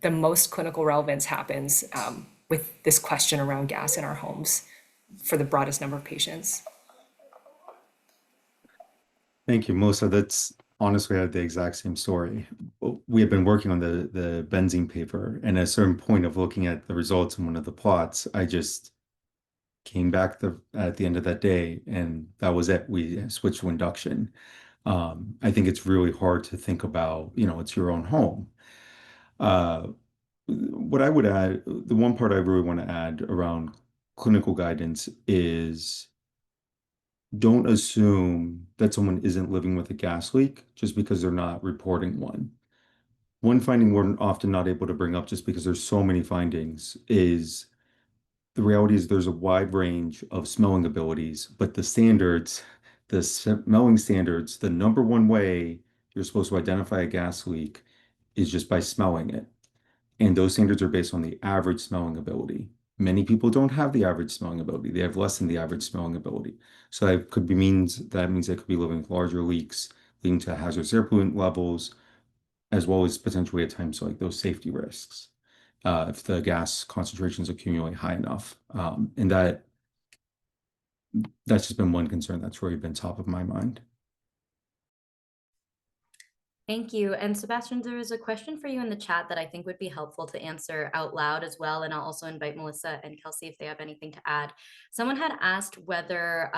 the most clinical relevance happens with this question around gas in our homes for the broadest number of patients. Thank you, Melissa. That's honestly, I had the exact same story. We have been working on the benzene paper, and at a certain point of looking at the results in one of the plots, I just came back at the end of that day, and that was it. We switched to induction. I think it's really hard to think about, it's your own home. What I would add, the one part I really want to add around clinical guidance is don't assume that someone isn't living with a gas leak just because they're not reporting one. One finding we're often not able to bring up just because there's so many findings is the reality is there's a wide range of smelling abilities, but the standards, the smelling standards, the number one way you're supposed to identify a gas leak is just by smelling it. And those standards are based on the average smelling ability. Many people don't have the average smelling ability. They have less than the average smelling ability. So that means they could be living with larger leaks, leading to hazardous air pollutant levels, as well as potentially at times like those safety risks if the gas concentrations accumulate high enough. And that's just been one concern that's really been top of my mind. Thank you. And Sebastian, there is a question for you in the chat that I think would be helpful to answer out loud as well. And I'll also invite Melissa and Kelsey if they have anything to add. Someone had asked whether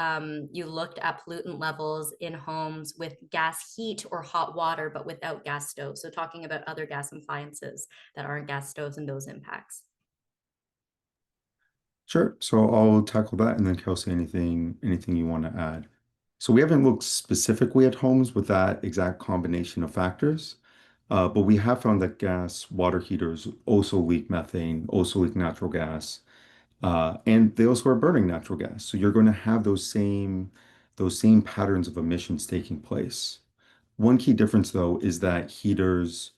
you looked at pollutant levels in homes with gas heat or hot water, but without gas stoves. So talking about other gas appliances that aren't gas stoves and those impacts. Sure. So I'll tackle that, and then Kelsey, anything you want to add? So we haven't looked specifically at homes with that exact combination of factors, but we have found that gas water heaters also leak methane, also leak natural gas, and they also are burning natural gas. So you're going to have those same patterns of emissions taking place. One key difference, though, is that heaters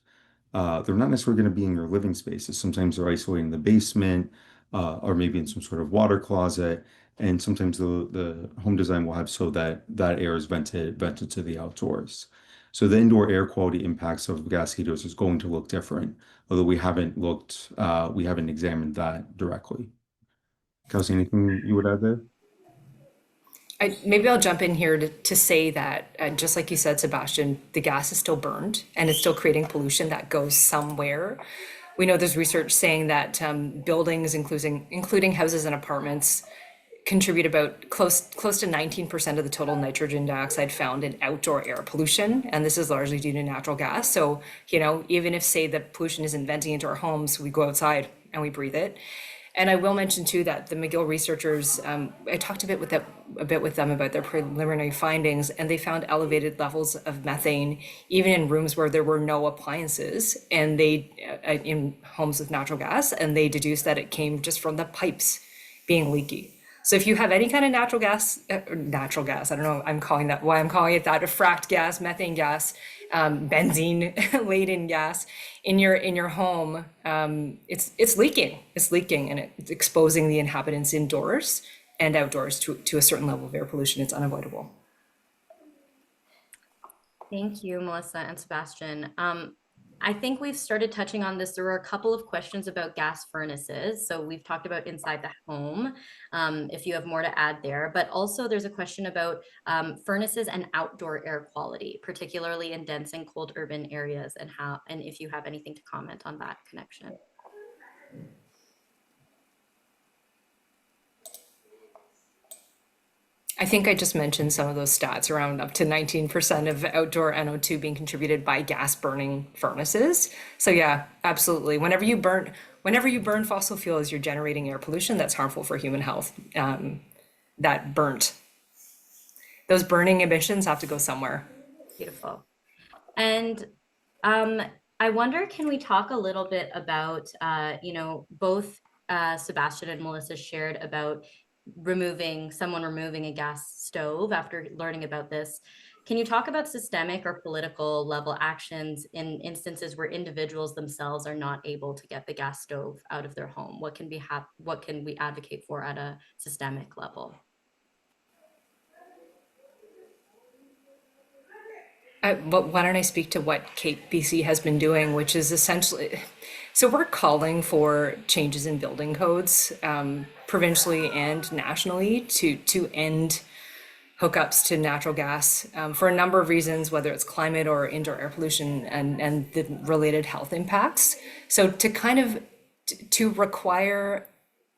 they're not necessarily going to be in your living spaces. Sometimes they're isolated in the basement or maybe in some sort of water closet. And sometimes the home design will have so that air is vented to the outdoors. So the indoor air quality impacts of gas heaters is going to look different, although we haven't examined that directly. Kelsey, anything you would add there? Maybe I'll jump in here to say that, just like you said, Sebastian, the gas is still burned and it's still creating pollution that goes somewhere. We know there's research saying that buildings, including houses and apartments, contribute about close to 19% of the total nitrogen dioxide found in outdoor air pollution. And this is largely due to natural gas. So, even if, say, the pollution isn't venting into our homes, we go outside and we breathe it. And I will mention too that the McGill researchers, I talked a bit with them about their preliminary findings, and they found elevated levels of methane even in rooms where there were no appliances, and in homes with natural gas, and they deduced that it came just from the pipes being leaky. So if you have any kind of natural gas, I don't know, I'm calling it that, a fracked gas, methane gas, benzene laden gas in your home, it's leaking, and it's exposing the inhabitants indoors and outdoors to a certain level of air pollution. It's unavoidable. Thank you, Melissa and Sebastian. I think we've started touching on this. There were a couple of questions about gas furnaces. So we've talked about inside the home, if you have more to add there, but also there's a question about furnaces and outdoor air quality, particularly in dense and cold urban areas, and if you have anything to comment on that connection. I think I just mentioned some of those stats around up to 19% of outdoor NO2 being contributed by gas burning furnaces. So yeah, absolutely. Whenever you burn fossil fuels, you're generating air pollution that's harmful for human health. Those burning emissions have to go somewhere. Beautiful. And I wonder, can we talk a little bit about, both Sebastian and Melissa shared about someone removing a gas stove after learning about this. Can you talk about systemic or political level actions in instances where individuals themselves are not able to get the gas stove out of their home? What can we advocate for at a systemic level? But why don't I speak to what KBC has been doing, which is essentially, so we're calling for changes in building codes, provincially and nationally, to end hookups to natural gas, for a number of reasons, whether it's climate or indoor air pollution and the related health impacts. So to kind of to require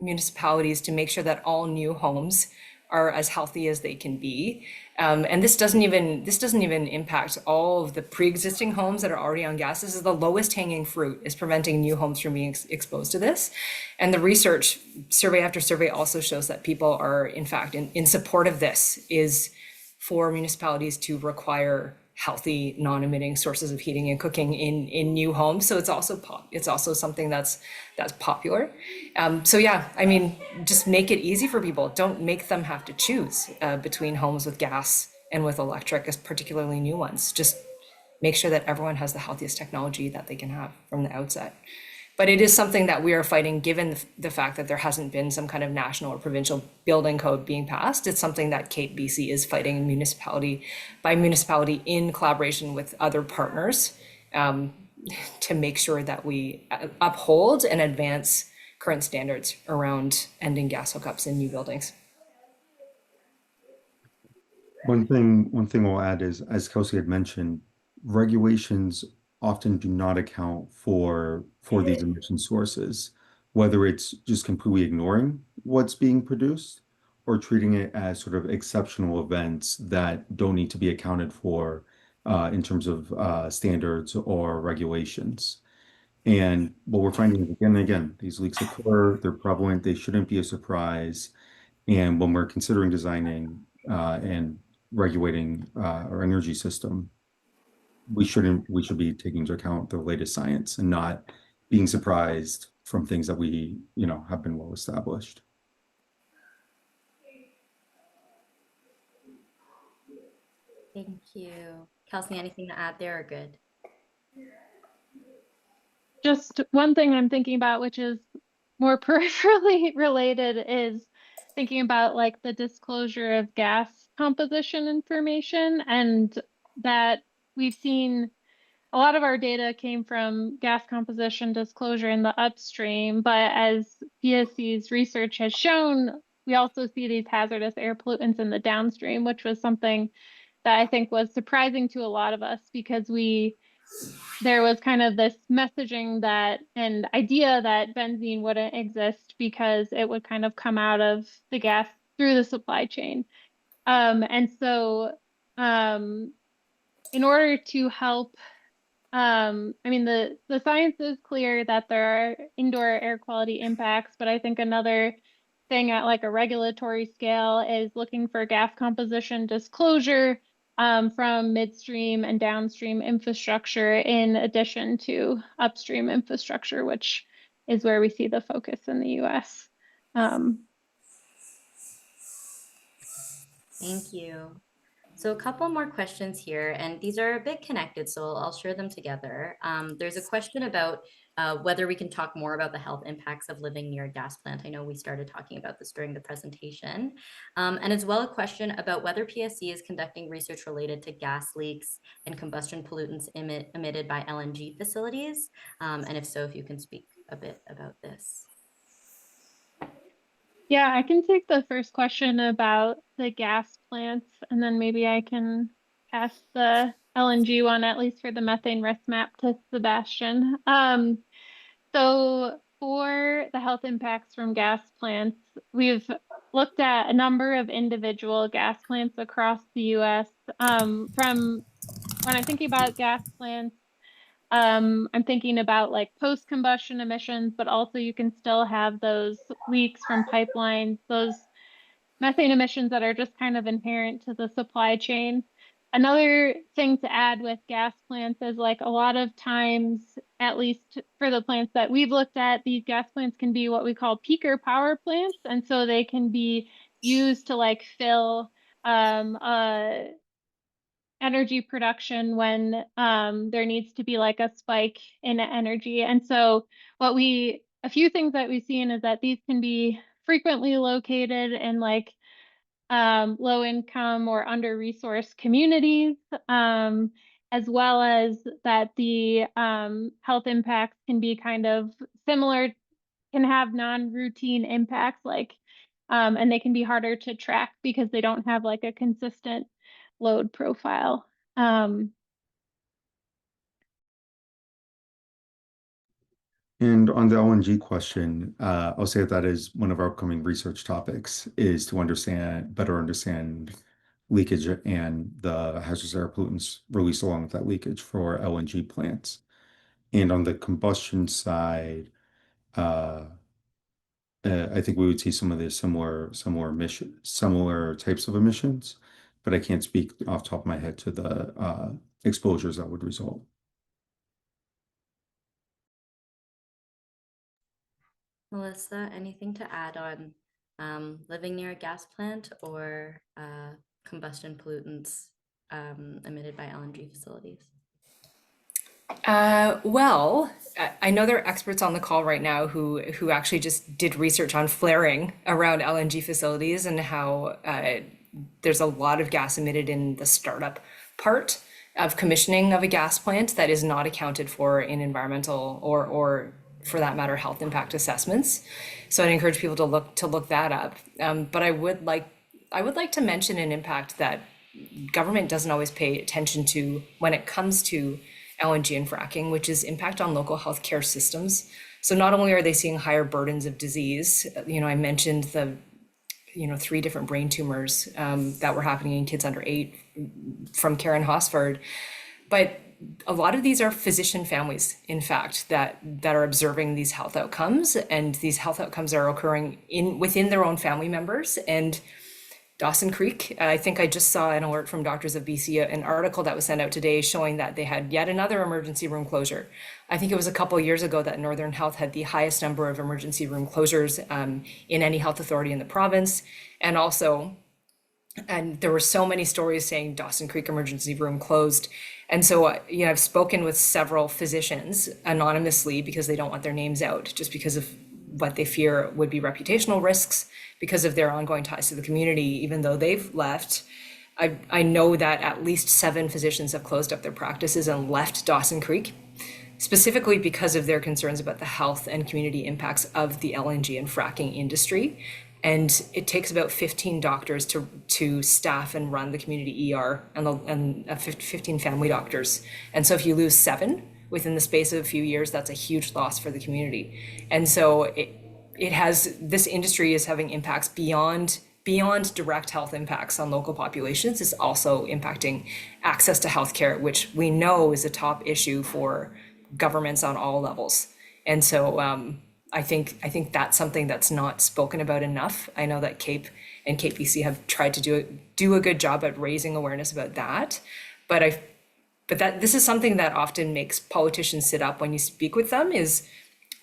municipalities to make sure that all new homes are as healthy as they can be. And this doesn't even impact all of the pre-existing homes that are already on gas. This is the lowest hanging fruit, is preventing new homes from being exposed to this. And the research, survey after survey, also shows that people are, in fact, in support of this, is for municipalities to require healthy, non-emitting sources of heating and cooking in new homes. So it's also something that's popular. So yeah, I mean, just make it easy for people. Don't make them have to choose between homes with gas and with electric, as particularly new ones. Just make sure that everyone has the healthiest technology that they can have from the outset. But it is something that we are fighting, given the fact that there hasn't been some kind of national or provincial building code being passed. It's something that Cape BC is fighting municipality by municipality in collaboration with other partners, to make sure that we uphold and advance current standards around ending gas hookups in new buildings. One thing I'll add is, as Kelsey had mentioned, regulations often do not account for these emission sources, whether it's just completely ignoring what's being produced or treating it as sort of exceptional events that don't need to be accounted for in terms of standards or regulations. And what we're finding is, again and again, these leaks occur, they're prevalent, they shouldn't be a surprise. And when we're considering designing and regulating our energy system, we should be taking into account the latest science and not being surprised from things that we, have been well established. Thank you. Kelsey, anything to add there or good? Just one thing I'm thinking about, which is more peripherally related, is thinking about like the disclosure of gas composition information, and that we've seen a lot of our data came from gas composition disclosure in the upstream, but as PSE's research has shown, we also see these hazardous air pollutants in the downstream, which was something that I think was surprising to a lot of us, because there was kind of this messaging that and idea that benzene wouldn't exist because it would kind of come out of the gas through the supply chain. And so in order to help, I mean, the science is clear that there are indoor air quality impacts, but I think another thing at like a regulatory scale is looking for gas composition disclosure from midstream and downstream infrastructure, in addition to upstream infrastructure, which is where we see the focus in the US. Thank you. So a couple more questions here, and these are a bit connected, so I'll share them together. There's a question about whether we can talk more about the health impacts of living near a gas plant. I know we started talking about this during the presentation. And as well, a question about whether PSE is conducting research related to gas leaks and combustion pollutants emitted by LNG facilities. And if so, if you can speak a bit about this. Yeah, I can take the first question about the gas plants, and then maybe I can pass the LNG one, at least for the methane risk map, to Sebastian. So for the health impacts from gas plants, we've looked at a number of individual gas plants across the US. From when I'm thinking about gas plants, I'm thinking about like post-combustion emissions, but also you can still have those leaks from pipelines, those methane emissions that are just kind of inherent to the supply chain. Another thing to add with gas plants is, like, a lot of times at least for the plants that we've looked at, these gas plants can be what we call peaker power plants. And so they can be used to like fill energy production when there needs to be like a spike in energy. And so a few things that we've seen is that these can be frequently located in like low income or under resourced communities, as well as that the health impacts can be kind of similar, can have non-routine impacts, like, and they can be harder to track because they don't have like a consistent load profile. And on the LNG question, I'll say that is one of our upcoming research topics is to better understand leakage and the hazardous air pollutants released along with that leakage for LNG plants. And on the combustion side, uh, I think we would see some of the similar types of emissions, but I can't speak off the top of my head to the exposures that would result. Melissa, anything to add on living near a gas plant or combustion pollutants emitted by LNG facilities? Well, I know there are experts on the call right now who actually just did research on flaring around LNG facilities and how there's a lot of gas emitted in the startup part of commissioning of a gas plant that is not accounted for in environmental or for that matter, health impact assessments. So I'd encourage people to look that up. But I would like to mention an impact that government doesn't always pay attention to when it comes to LNG and fracking, which is impact on local healthcare systems. So not only are they seeing higher burdens of disease, I mentioned the 3 different brain tumors that were happening in kids under 8 from Karen Hosford, but a lot of these are physician families, in fact, that are observing these health outcomes, and these health outcomes are occurring within their own family members. And Dawson Creek, I think I just saw an alert from Doctors of BC, an article that was sent out today showing that they had yet another emergency room closure. I think it was a couple of years ago that Northern Health had the highest number of emergency room closures in any health authority in the province. And there were so many stories saying Dawson Creek emergency room closed. And so, I've spoken with several physicians anonymously because they don't want their names out, just because of what they fear would be reputational risks because of their ongoing ties to the community, even though they've left. I know that at least 7 physicians have closed up their practices and left Dawson Creek, specifically because of their concerns about the health and community impacts of the LNG and fracking industry. And it takes about 15 doctors to staff and run the community ER and 15 family doctors. And so if you lose 7 within the space of a few years, that's a huge loss for the community. And so this industry is having impacts beyond direct health impacts on local populations. It's also impacting access to healthcare, which we know is a top issue for governments on all levels. And so I think that's something that's not spoken about enough. I know that CAPE and CAPE-BC have tried to do a good job at raising awareness about that, but this is something that often makes politicians sit up when you speak with them is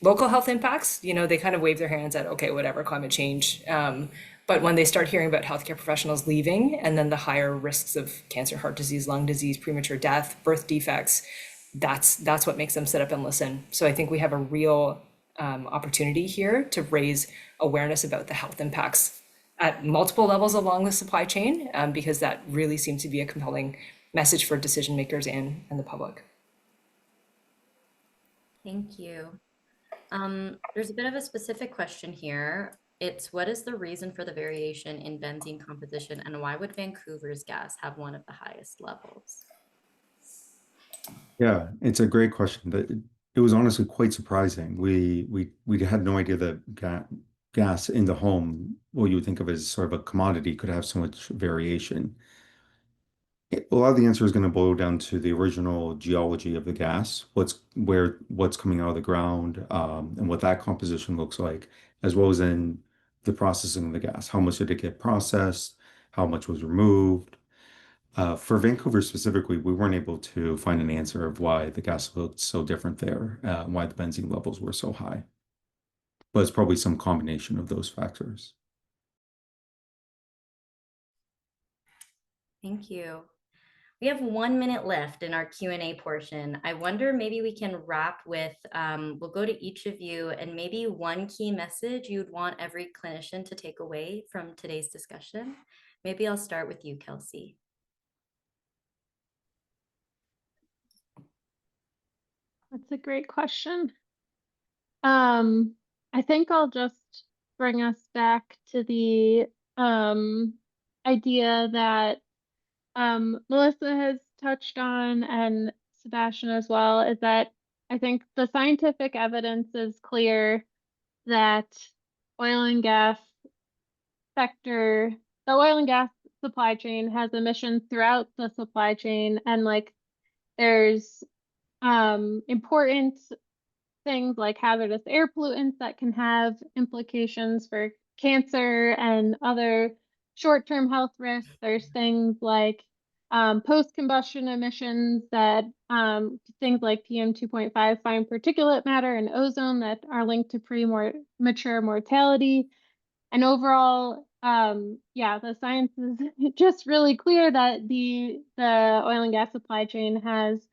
local health impacts. They kind of wave their hands at, okay, whatever, climate change. But when they start hearing about healthcare professionals leaving and then the higher risks of cancer, heart disease, lung disease, premature death, birth defects, that's what makes them sit up and listen. So I think we have a real opportunity here to raise awareness about the health impacts at multiple levels along the supply chain, because that really seems to be a compelling message for decision makers and the public. Thank you. There's a bit of a specific question here. It's what is the reason for the variation in benzene composition, and why would Vancouver's gas have one of the highest levels? Yeah, it's a great question. It was honestly quite surprising. We had no idea that gas in the home, what you would think of as sort of a commodity, could have so much variation. A lot of the answer is going to boil down to the original geology of the gas, what's coming out of the ground, and what that composition looks like, as well as in the processing of the gas. How much did it get processed? How much was removed? For Vancouver specifically, we weren't able to find an answer of why the gas looked so different there, why the benzene levels were so high. But it's probably some combination of those factors. Thank you. We have 1 minute left in our Q&A portion. I wonder maybe we can wrap with, we'll go to each of you and maybe one key message you'd want every clinician to take away from today's discussion. Maybe I'll start with you, Kelsey. That's a great question. I think I'll just bring us back to the idea that Melissa has touched on, and Sebastian as well, is that I think the scientific evidence is clear that oil and gas sector, the oil and gas supply chain has emissions throughout the supply chain, and like there's important things like hazardous air pollutants that can have implications for cancer and other short-term health risks. There's things like post-combustion emissions that things like PM 2.5, fine particulate matter, and ozone that are linked to premature mortality. And overall, yeah, the science is just really clear that the oil and gas supply chain has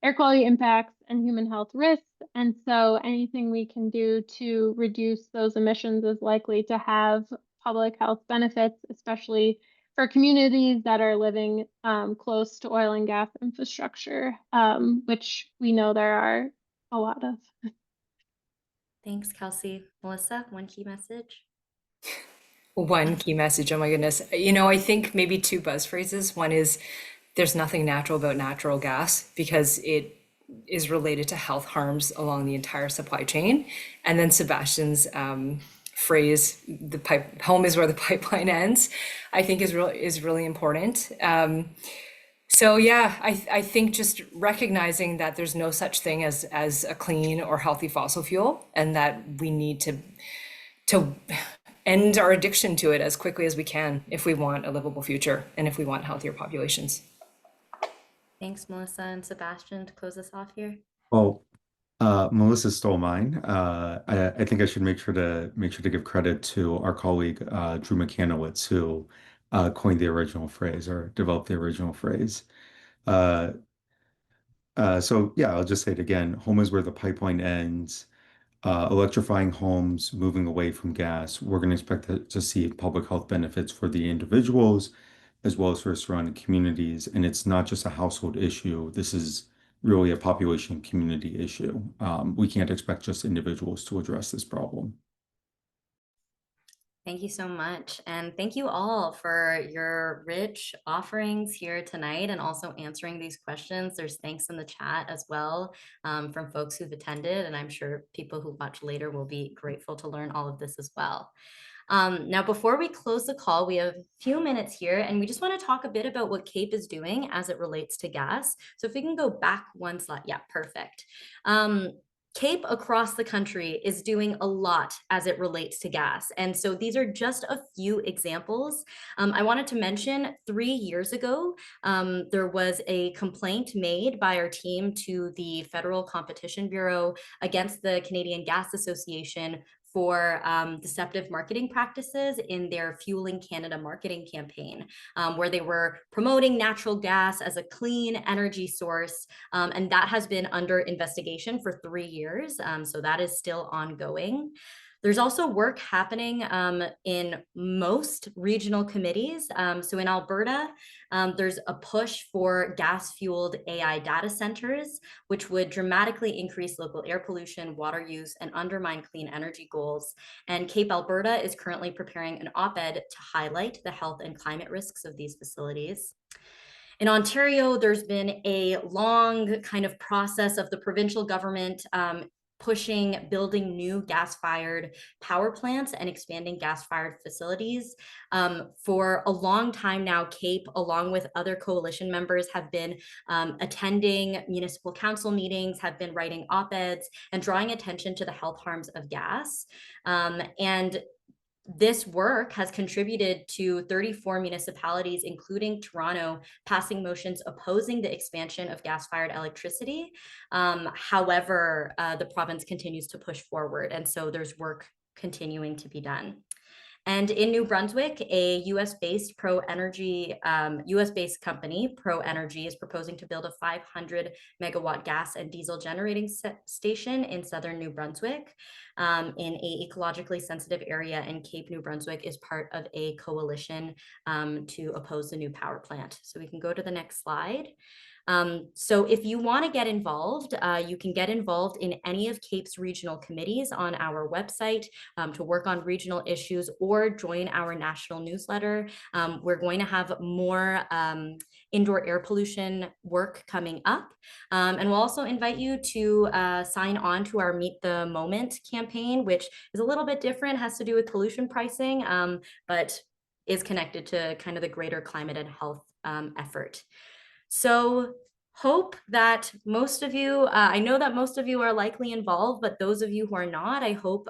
air quality impacts and human health risks. And so anything we can do to reduce those emissions is likely to have public health benefits, especially for communities that are living close to oil and gas infrastructure, which we know there are a lot of. Thanks, Kelsey. Melissa, one key message? One key message, oh my goodness. You know, I think maybe two buzz phrases. One is there's nothing natural about natural gas because it is related to health harms along the entire supply chain. And then Sebastian's phrase, home is where the pipeline ends, I think is really important. So yeah, I think just recognizing that there's no such thing as a clean or healthy fossil fuel, and that we need to end our addiction to it as quickly as we can if we want a livable future and if we want healthier populations. Thanks, Melissa and Sebastian, to close us off here. Well, Melissa stole mine. I think I should make sure to give credit to our colleague Drew McCanowitz, who coined the original phrase or developed the original phrase. Uh, so yeah, I'll just say it again. Home is where the pipeline ends. Electrifying homes, moving away from gas. We're going to expect to see public health benefits for the individuals as well as for surrounding communities. And it's not just a household issue. This is really a population community issue. We can't expect just individuals to address this problem. Thank you so much. And thank you all for your rich offerings here tonight and also answering these questions. There's thanks in the chat as well from folks who've attended, and I'm sure people who watch later will be grateful to learn all of this as well. Now, before we close the call, we have a few minutes here, and we just want to talk a bit about what CAPE is doing as it relates to gas. So if we can go back one slide. Yeah, perfect. CAPE across the country is doing a lot as it relates to gas. And so these are just a few examples. I wanted to mention 3 years ago, there was a complaint made by our team to the Federal Competition Bureau against the Canadian Gas Association for deceptive marketing practices in their Fueling Canada marketing campaign, where they were promoting natural gas as a clean energy source. And that has been under investigation for 3 years. So that is still ongoing. There's also work happening in most regional committees. So in Alberta, there's a push for gas-fueled AI data centers, which would dramatically increase local air pollution, water use, and undermine clean energy goals. And CAPE Alberta is currently preparing an op-ed to highlight the health and climate risks of these facilities. In Ontario, there's been a long kind of process of the provincial government pushing building new gas-fired power plants and expanding gas-fired facilities. For a long time now, CAPE, along with other coalition members, have been attending municipal council meetings, have been writing op-eds, and drawing attention to the health harms of gas. And this work has contributed to 34 municipalities, including Toronto, passing motions opposing the expansion of gas-fired electricity. However, the province continues to push forward, and so there's work continuing to be done. And in New Brunswick, a US-based US-based company, Pro Energy, is proposing to build a 500 megawatt gas and diesel generating station in southern New Brunswick, in a ecologically sensitive area. And Cape New Brunswick is part of a coalition to oppose the new power plant. So we can go to the next slide. So if you want to get involved, you can get involved in any of CAPE's regional committees on our website to work on regional issues, or join our national newsletter. We're going to have more indoor air pollution work coming up. And we'll also invite you to sign on to our Meet the Moment campaign, which is a little bit different, has to do with pollution pricing, but is connected to kind of the greater climate and health effort. So hope that most of you, I know that most of you are likely involved, but those of you who are not, I hope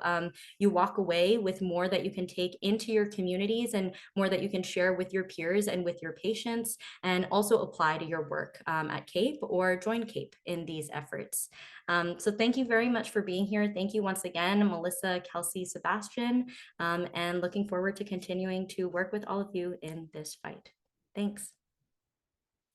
you walk away with more that you can take into your communities, and more that you can share with your peers and with your patients, and also apply to your work at CAPE, or join CAPE in these efforts. So thank you very much for being here. Thank you once again, Melissa, Kelsey, Sebastian, and looking forward to continuing to work with all of you in this fight. Thanks.